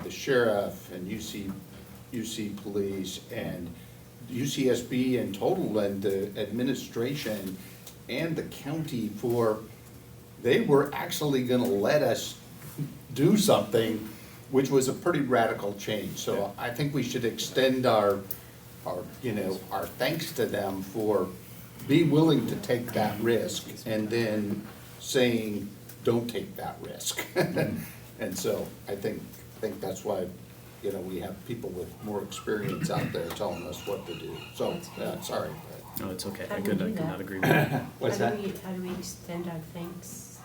sheriff and UC police and UCSB in total and the administration and the county they were actually gonna let us do something which was a pretty radical change. So I think we should extend our thanks to them for being willing to take that risk and then saying, don't take that risk. And so I think that's why, we have people with more experience out there telling us what to do. So, sorry. No, it's okay. How I do we do could that? not agree with that. What's How that? do we extend our thanks?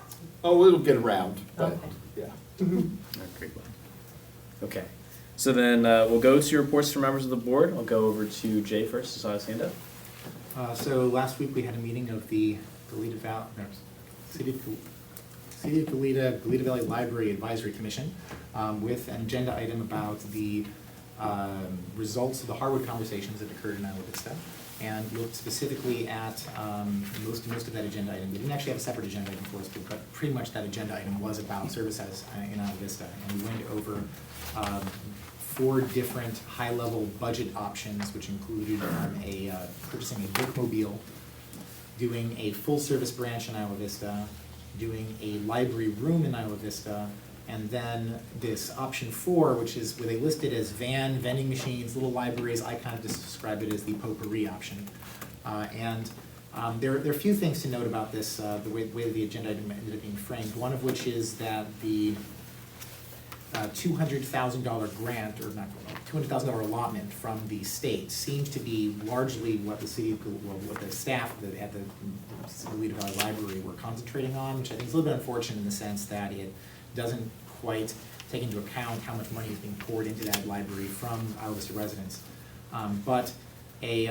Oh, it'll get around, but, Okay. yeah. Great. Okay, so then we'll go to reports from members of the board. I'll go over to Jay first. I saw his hand up. So last week we had a meeting of the City of Goleta Valley Library Advisory Commission with an agenda item about the results of the Harwood conversations that occurred in Isla Vista, and looked specifically at most of that agenda item. We didn't actually have a separate agenda item for us, but pretty much that agenda item was about services in Isla Vista, and we went over 4 different high-level budget options, which included purchasing a bookmobile, doing a full-service branch in Isla Vista, doing a library room in Isla Vista, and then this option 4, which is where they listed as vending machines, little libraries. I kind of just describe it as the potpourri option. There are a few things to note about this, the way the agenda item ended up being framed. One of which is that the $200,000 grant, or not, $200,000 allotment from the state seems to be largely what the what the staff at the Goleta Valley Library were concentrating on, which I think is a little bit unfortunate in the sense that it doesn't quite take into account how much money is being poured into that library from Isla Vista residents. The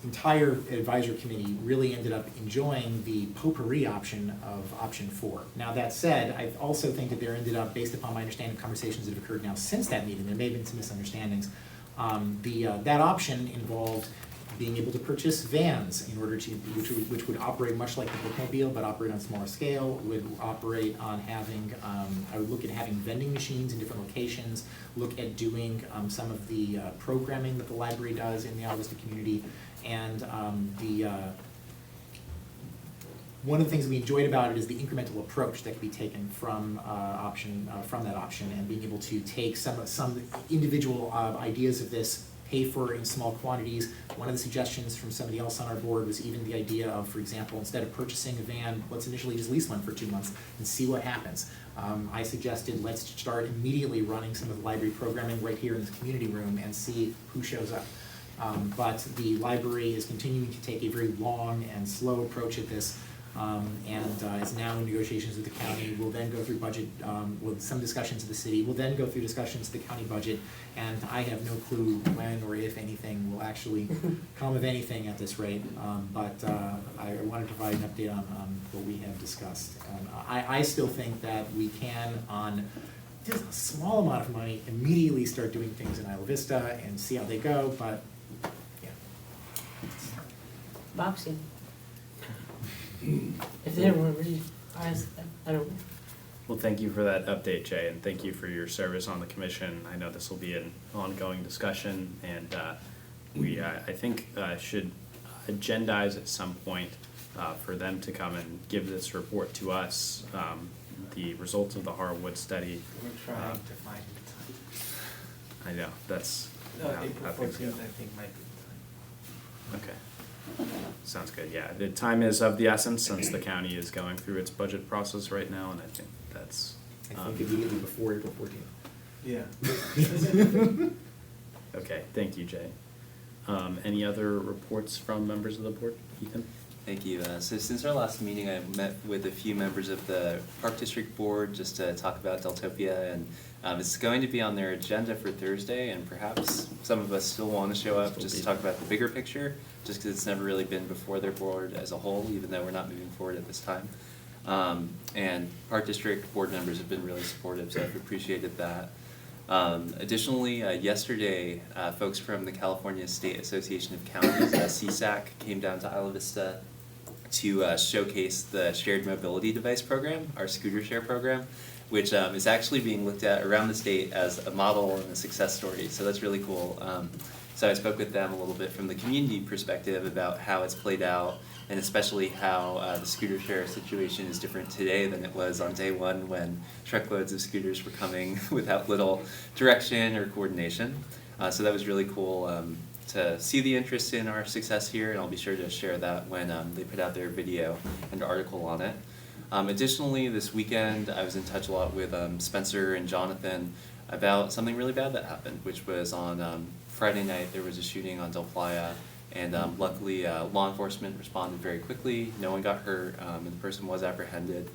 entire advisory committee really ended up enjoying the potpourri option of option 4. Now that said, I also think that there ended up, based upon my understanding of conversations that have occurred now since that meeting, there may have been some misunderstandings. That option involved being able to purchase vans in order to, which would operate much like the bookmobile, but operate on a smaller scale, would operate on having, I would look at having vending machines in different locations, look at doing some of the programming that the library does in the Isla Vista community, and one of the things we enjoyed about it is the incremental approach that can be taken from that option, and being able to take some individual ideas of this, pay for in small quantities. One of the suggestions from somebody else on our board was even the idea of, for example, instead of purchasing a van, let's initially just lease one for 2 months and see what happens. I suggested let's start immediately running some of the library programming right here in this community room and see who shows up. But the library is continuing to take a very long and slow approach at this, and is now in negotiations with the county. We'll then go through budget, with some discussions with the city. We'll then go through discussions with the county budget, and I have no clue when or if anything will actually come of anything at this rate. But I want to provide an update on what we have discussed. I still think that we can, on just a small amount of money, immediately start doing things in Isla Vista and see how they go, but yeah. Boxing. If they don't want to read, I don't. Well, thank you for that update, Jay, and thank you for your service on the commission. I know this will be an ongoing discussion, and I think should agendize at some point for them to come and give this report to us, the results of the Harwood study. We're trying to find the time. I know, that's April how things 14th, go. I think, might be the time. Okay. Sounds good, yeah. The time is of the essence since the county is going through its budget process right now, and I think that's. I think immediately before April 14th. Yeah. Okay, thank you, Jay. Any other reports from members of the board? Ethan? Thank you. So since our last meeting, I met with a few members of the Park District Board just to talk about Deltopia, and it's going to be on their agenda for Thursday, and perhaps some of us still want to show up just to talk about the bigger picture, just because it's never really been before their board as a whole, even though we're not moving forward at this time. And Park District Board members have been really supportive, so I've appreciated that. Additionally, yesterday, folks from the California State Association of Counties, CSAC, came down to Isla Vista to showcase the Shared Mobility Device Program, our scooter share program, which is actually being looked at around the state as a model and a success story, so that's really cool. So I spoke with them a little bit from the community perspective about how it's played out and especially how the scooter share situation is different today than it was on day one when truckloads of scooters were coming without little direction or coordination. So that was really cool to see the interest in our success here, and I'll be sure to share that when they put out their video and article on it. Additionally, this weekend I was in touch a lot with Spencer and Jonathan about something really bad that happened, which was on Friday night. There was a shooting on Deltopia, and luckily law enforcement responded very quickly. No one got hurt, and the person was apprehended.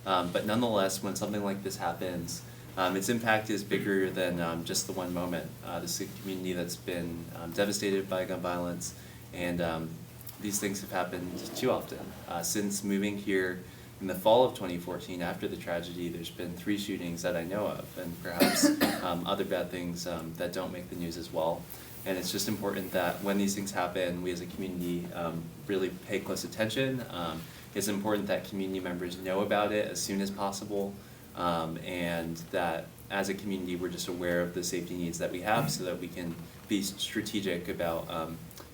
But nonetheless, when something like this happens, its impact is bigger than just the one moment. This is a community that's been devastated by gun violence, and these things have happened too often. Since moving here in the fall of 2014, after the tragedy, there's been 3 shootings that I know of, and perhaps other bad things that don't make the news as well. And it's just important that when these things happen, we as a community really pay close attention. It's important that community members know about it as soon as possible, and that as a community we're just aware of the safety needs that we have so that we can be strategic about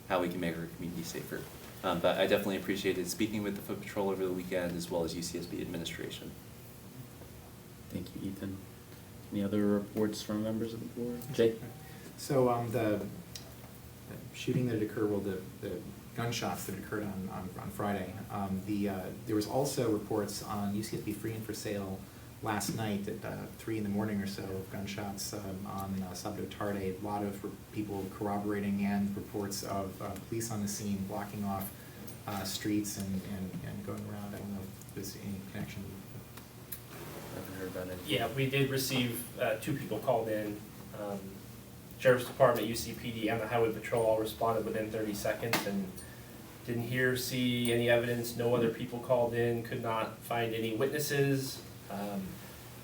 how we can make our community safer. But I definitely appreciated speaking with the Foot Patrol over the weekend as well as UCSB administration. Thank you, Ethan. Any other reports from members of the board? Jake? So the shooting that occurred, well, the gunshots that occurred on Friday, there was also reports on UCSB Free and for Sale last night at 3 in the morning or so of gunshots on Sabdo Tarde. A lot of people corroborating and reports of police on the scene blocking off streets and going around. I don't know if there's any connection. Haven't heard about it. Yeah, we did receive 2 people called in. Sheriff's Department, UCPD, and the Highway Patrol all responded within 30 seconds and didn't see any evidence. No other people called in, could not find any witnesses.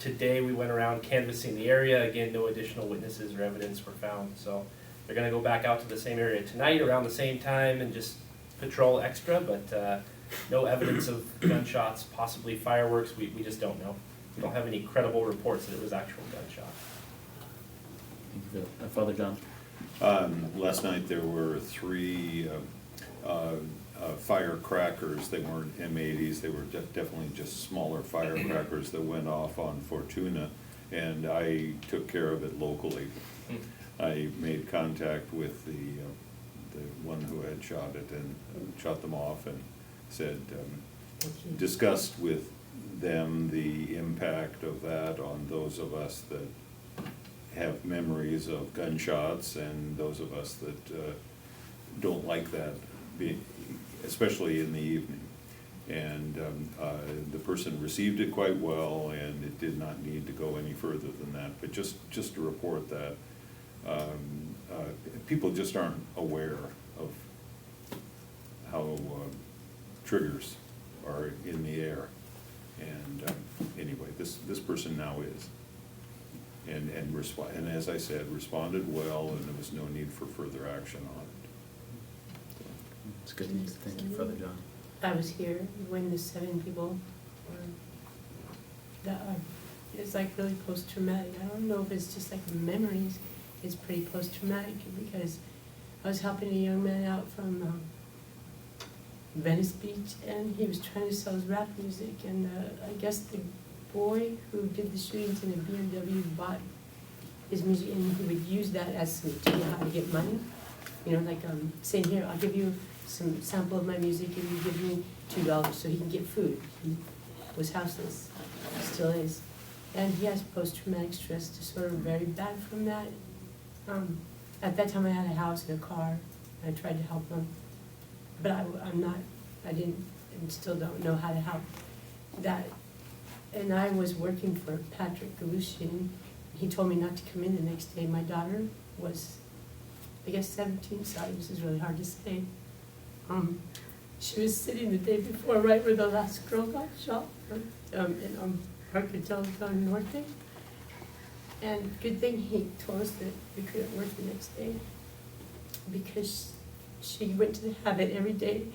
Today we went around canvassing the area. Again, no additional witnesses or evidence were found. So they're going to go back out to the same area tonight around the same time and just patrol extra, but no evidence of gunshots, possibly fireworks. We just don't know. We don't have any credible reports that it was actual gunshots. Thank you, Father John. Last night there were 3 firecrackers. They weren't M80s, they were definitely just smaller firecrackers that went off on Fortuna, and I took care of it locally. I made contact with the one who had shot it and shot them off, and said, discussed with them the impact of that on those of us that have memories of gunshots and those of us that don't like that, especially in the evening. And the person received it quite well, and it did not need to go any further than that. But just to report that people just aren't aware of how triggers are in the air. And anyway, this person now is. And as I said, responded well, and there was no need for further action on it. It's good news. Thank you, Father John. I was here when the 7 people were, it's like really post-traumatic. I don't know if it's just like memories. It's pretty post-traumatic because I was helping a young man out from Venice Beach, and he was trying to sell his rap music, and I guess the boy who did the shootings in a BMW bought his music, and he would use that as to tell you how to get money. You know, like saying, here, I'll give you some sample of my music if you give me $2 so he can get food. He was houseless, still is. And he has post-traumatic stress disorder, very bad from that. At that time I had a house and a car, and I tried to help him. But I didn't, and still don't know how to help that. And I was working for Patrick Galushian. He told me not to come in the next day. My daughter was, I guess, 17, sorry, this is really hard to say. She was sitting the day before, right where the last girl got shot, in Parque Deltopia Norte. And good thing he told us that we couldn't work the next day, because she went to the habit every day,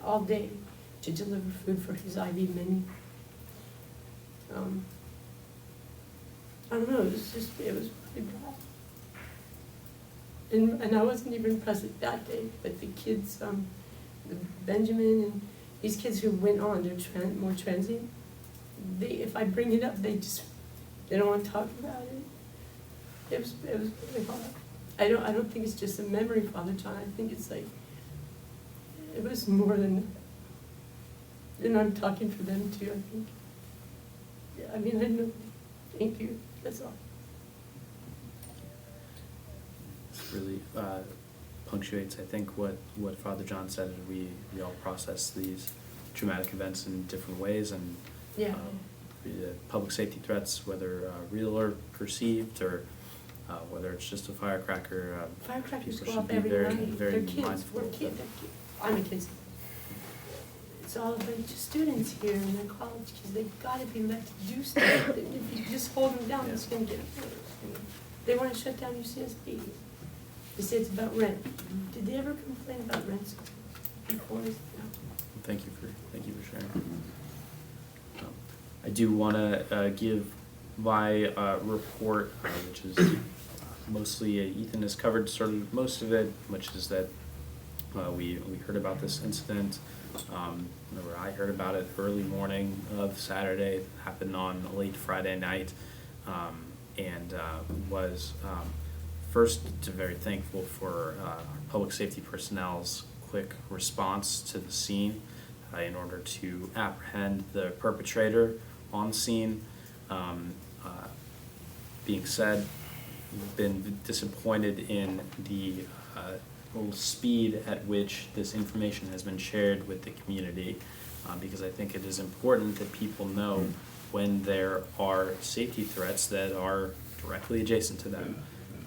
all day, to deliver food for his IV mini. I don't know, it was really bad. And I wasn't even present that day, but the kids Benjamin and these kids who went on, they're more transient. If I bring it up, they don't want to talk about it. It was really hard. I don't think it's just a memory, Father John. I think it's like, it was more than, and I'm talking for them too, I think. Yeah, I mean, I know, thank you, that's all. This really punctuates, I think, what Father John said, is we all process these traumatic events in different ways, and Yeah. The public safety threats, whether real or perceived, or whether it's just a firecracker, Firecrackers people go should off be every very, night. very They're kids, mindful we're of kids, them. I'm a kid. It's all a bunch of students here in the college kids. They've got to be let to do stuff. If you just hold them down, it's going to get worse. They want to shut down UCSD. They say it's about rent. Did they ever complain about rent before? No. Thank you for sharing. I do want to give my report, which is mostly Ethan has covered sort of most of it, which is that we heard about this incident. Whenever I heard about it early morning of Saturday, it happened on late Friday night, and was first very thankful for public safety personnel's quick response to the scene in order to apprehend the perpetrator on scene. Being said, we've been disappointed in the speed at which this information has been shared with the community, because I think it is important that people know when there are safety threats that are directly adjacent to them.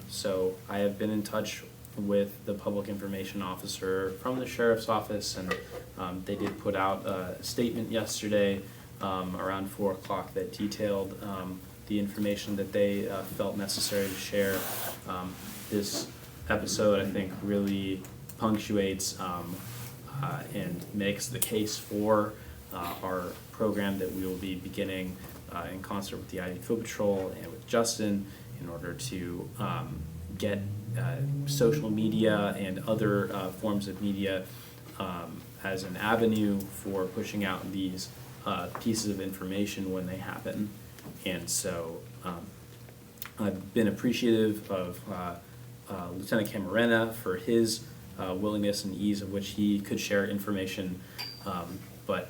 So I have been in touch with the public information officer from the sheriff's office, and they did put out a statement yesterday around 4 o'clock that detailed the information that they felt necessary to share. This episode, I think, really punctuates and makes the case for our program that we will be beginning in concert with the ID Food Patrol and with Justin in order to get social media and other forms of media as an avenue for pushing out these pieces of information when they happen. And so I've been appreciative of Lieutenant Camarena for his willingness and ease of which he could share information, but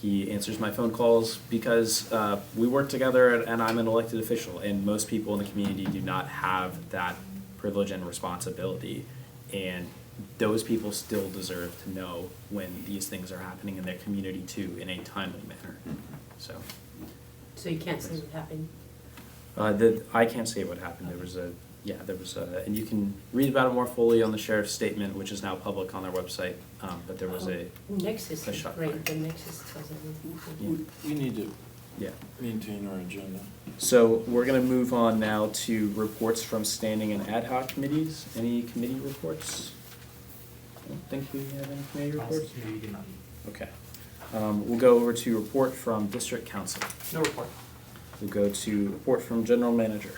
he answers my phone calls because we work together and I'm an elected official, and most people in the community do not have that privilege and responsibility, and those people still deserve to know when these things are happening in their community too, in a timely manner. So you can't say what happened? I can't say what happened. There was and you can read about it more fully on the sheriff's statement, which is now public on their website, but there was Nexus a is shot great, fired. the Nexus tells everything. We need to Yeah. maintain our agenda. So we're gonna move on now to reports from standing and ad hoc committees. Any committee reports? I don't think we have any committee reports. Okay. We'll go over to report from district council. No report. We'll go to report from general manager.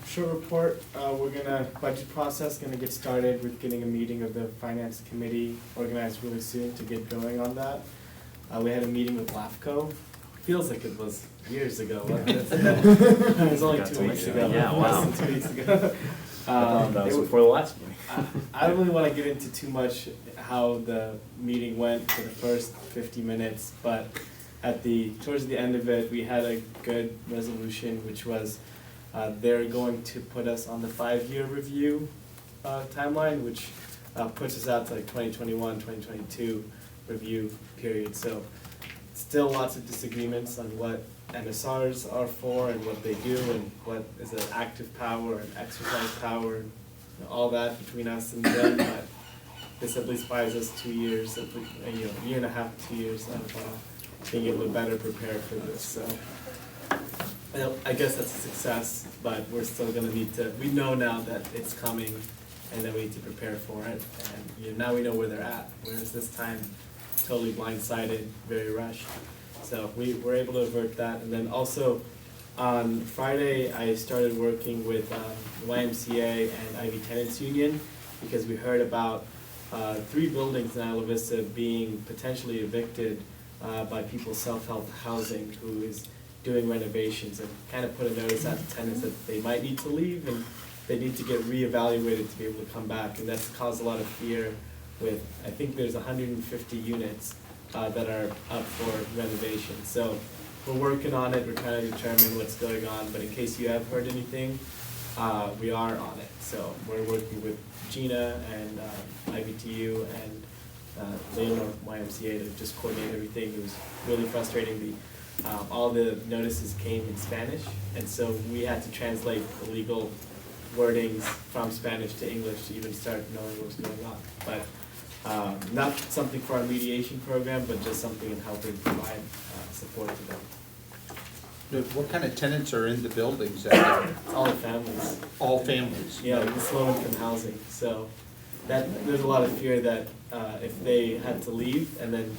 Short report, we're gonna, budget process, gonna get started with getting a meeting of the finance committee organized really soon to get going on that. We had a meeting with LAFCO, feels like it was years ago, wasn't it? It was only 2 weeks ago. Yeah, wow. Less than 2 weeks ago. That was before the last meeting. I don't really wanna get into too much how the meeting went for the first 50 minutes, but towards the end of it, we had a good resolution, which was they're going to put us on the 5-year review timeline, which puts us out to like 2021, 2022 review period. So still lots of disagreements on what MSRs are for and what they do and what is an active power and exercise power and all that between us and them. But this at least buys us 2 years, a year and a half, 2 years of being able to better prepare for this. So I guess that's a success, but we're still gonna need to, we know now that it's coming and that we need to prepare for it. And now we know where they're at, whereas this time, totally blindsided, very rushed. So we were able to avert that. And then also on Friday, I started working with YMCA and Ivy Tenants Union because we heard about 3 buildings in Isla Vista being potentially evicted by people self-help housing who is doing renovations, and kind of put a notice out to tenants that they might need to leave and they need to get reevaluated to be able to come back. And that's caused a lot of fear with, I think there's 150 units that are up for renovation. So we're working on it, we're trying to determine what's going on, but in case you have heard anything, we are on it. So we're working with Gina and IVTU and Leonor YMCA to just coordinate everything. It was really frustrating. All the notices came in Spanish, and so we had to translate the legal wordings from Spanish to English to even start knowing what was going on. But not something for our mediation program, but just something in helping provide support to them. What kind of tenants are in the buildings? All the families. All families? Yeah, it's low-income housing, so there's a lot of fear that if they had to leave and then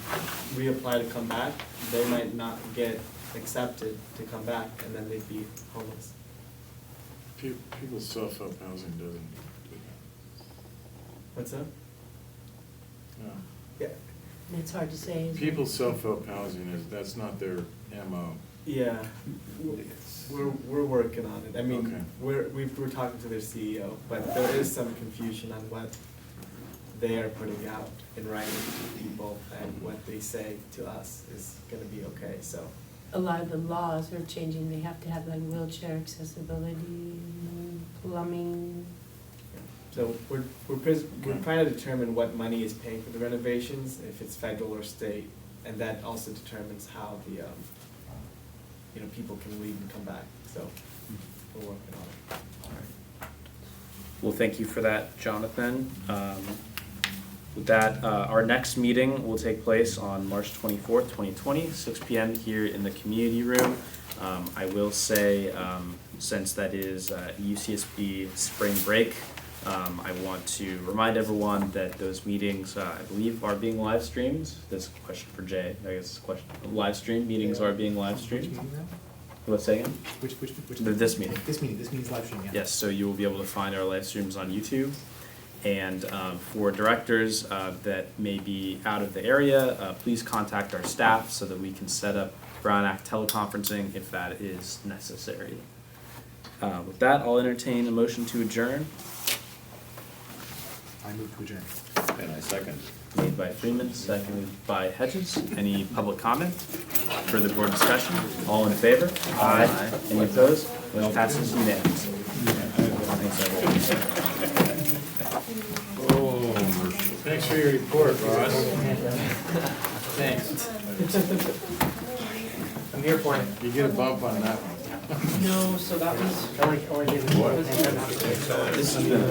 reapply to come back, they might not get accepted to come back, and then they'd be homeless. People's self-help housing doesn't do that. What's that? No. Yeah. It's hard to say. isn't it? People's self-help housing that's not their MO. Yeah, we're working on it. I mean, Okay. we're talking to their CEO, but there is some confusion on what they are putting out in writing to people, and what they say to us is gonna be okay, so. A lot of the laws are changing. They have to have like wheelchair accessibility, plumbing. So we're trying to determine what money is paying for the renovations, if it's federal or state, and that also determines how the, people can leave and come back, so we're working on it. Well, thank you for that, Jonathan. With that, our next meeting will take place on March 24th, 2020, 6 p.m. here in the community room. I will say, since that is UCSB spring break, I want to remind everyone that those meetings, I believe, are being live streamed. This is a question for Jay. I guess it's a question. Live stream meetings are being live streamed. Let's say again? Which This meeting. This meeting's live stream, yeah. Yes, so you will be able to find our live streams on YouTube. And for directors that may be out of the area, please contact our staff so that we can set up Brown Act teleconferencing if that is necessary. With that, I'll entertain a motion to adjourn. I move to adjourn. And I second. Made by Freeman, seconded by Hedges. Any public comment? Further board discussion? All in favor? Aye. Any opposed? Motion passes unanimously. Thanks, everyone. Thanks for your report, Ross. Thanks. I'm here for it. You get a bump on that one. No, so that was. Only did one. This has been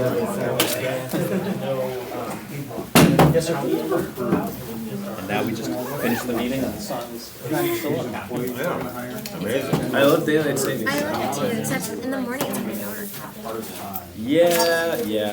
Yes, sir. And now we just finish the meeting and the sun is still up. I love daylight savings I time. love it too, except in the morning it's pretty dark. Yeah.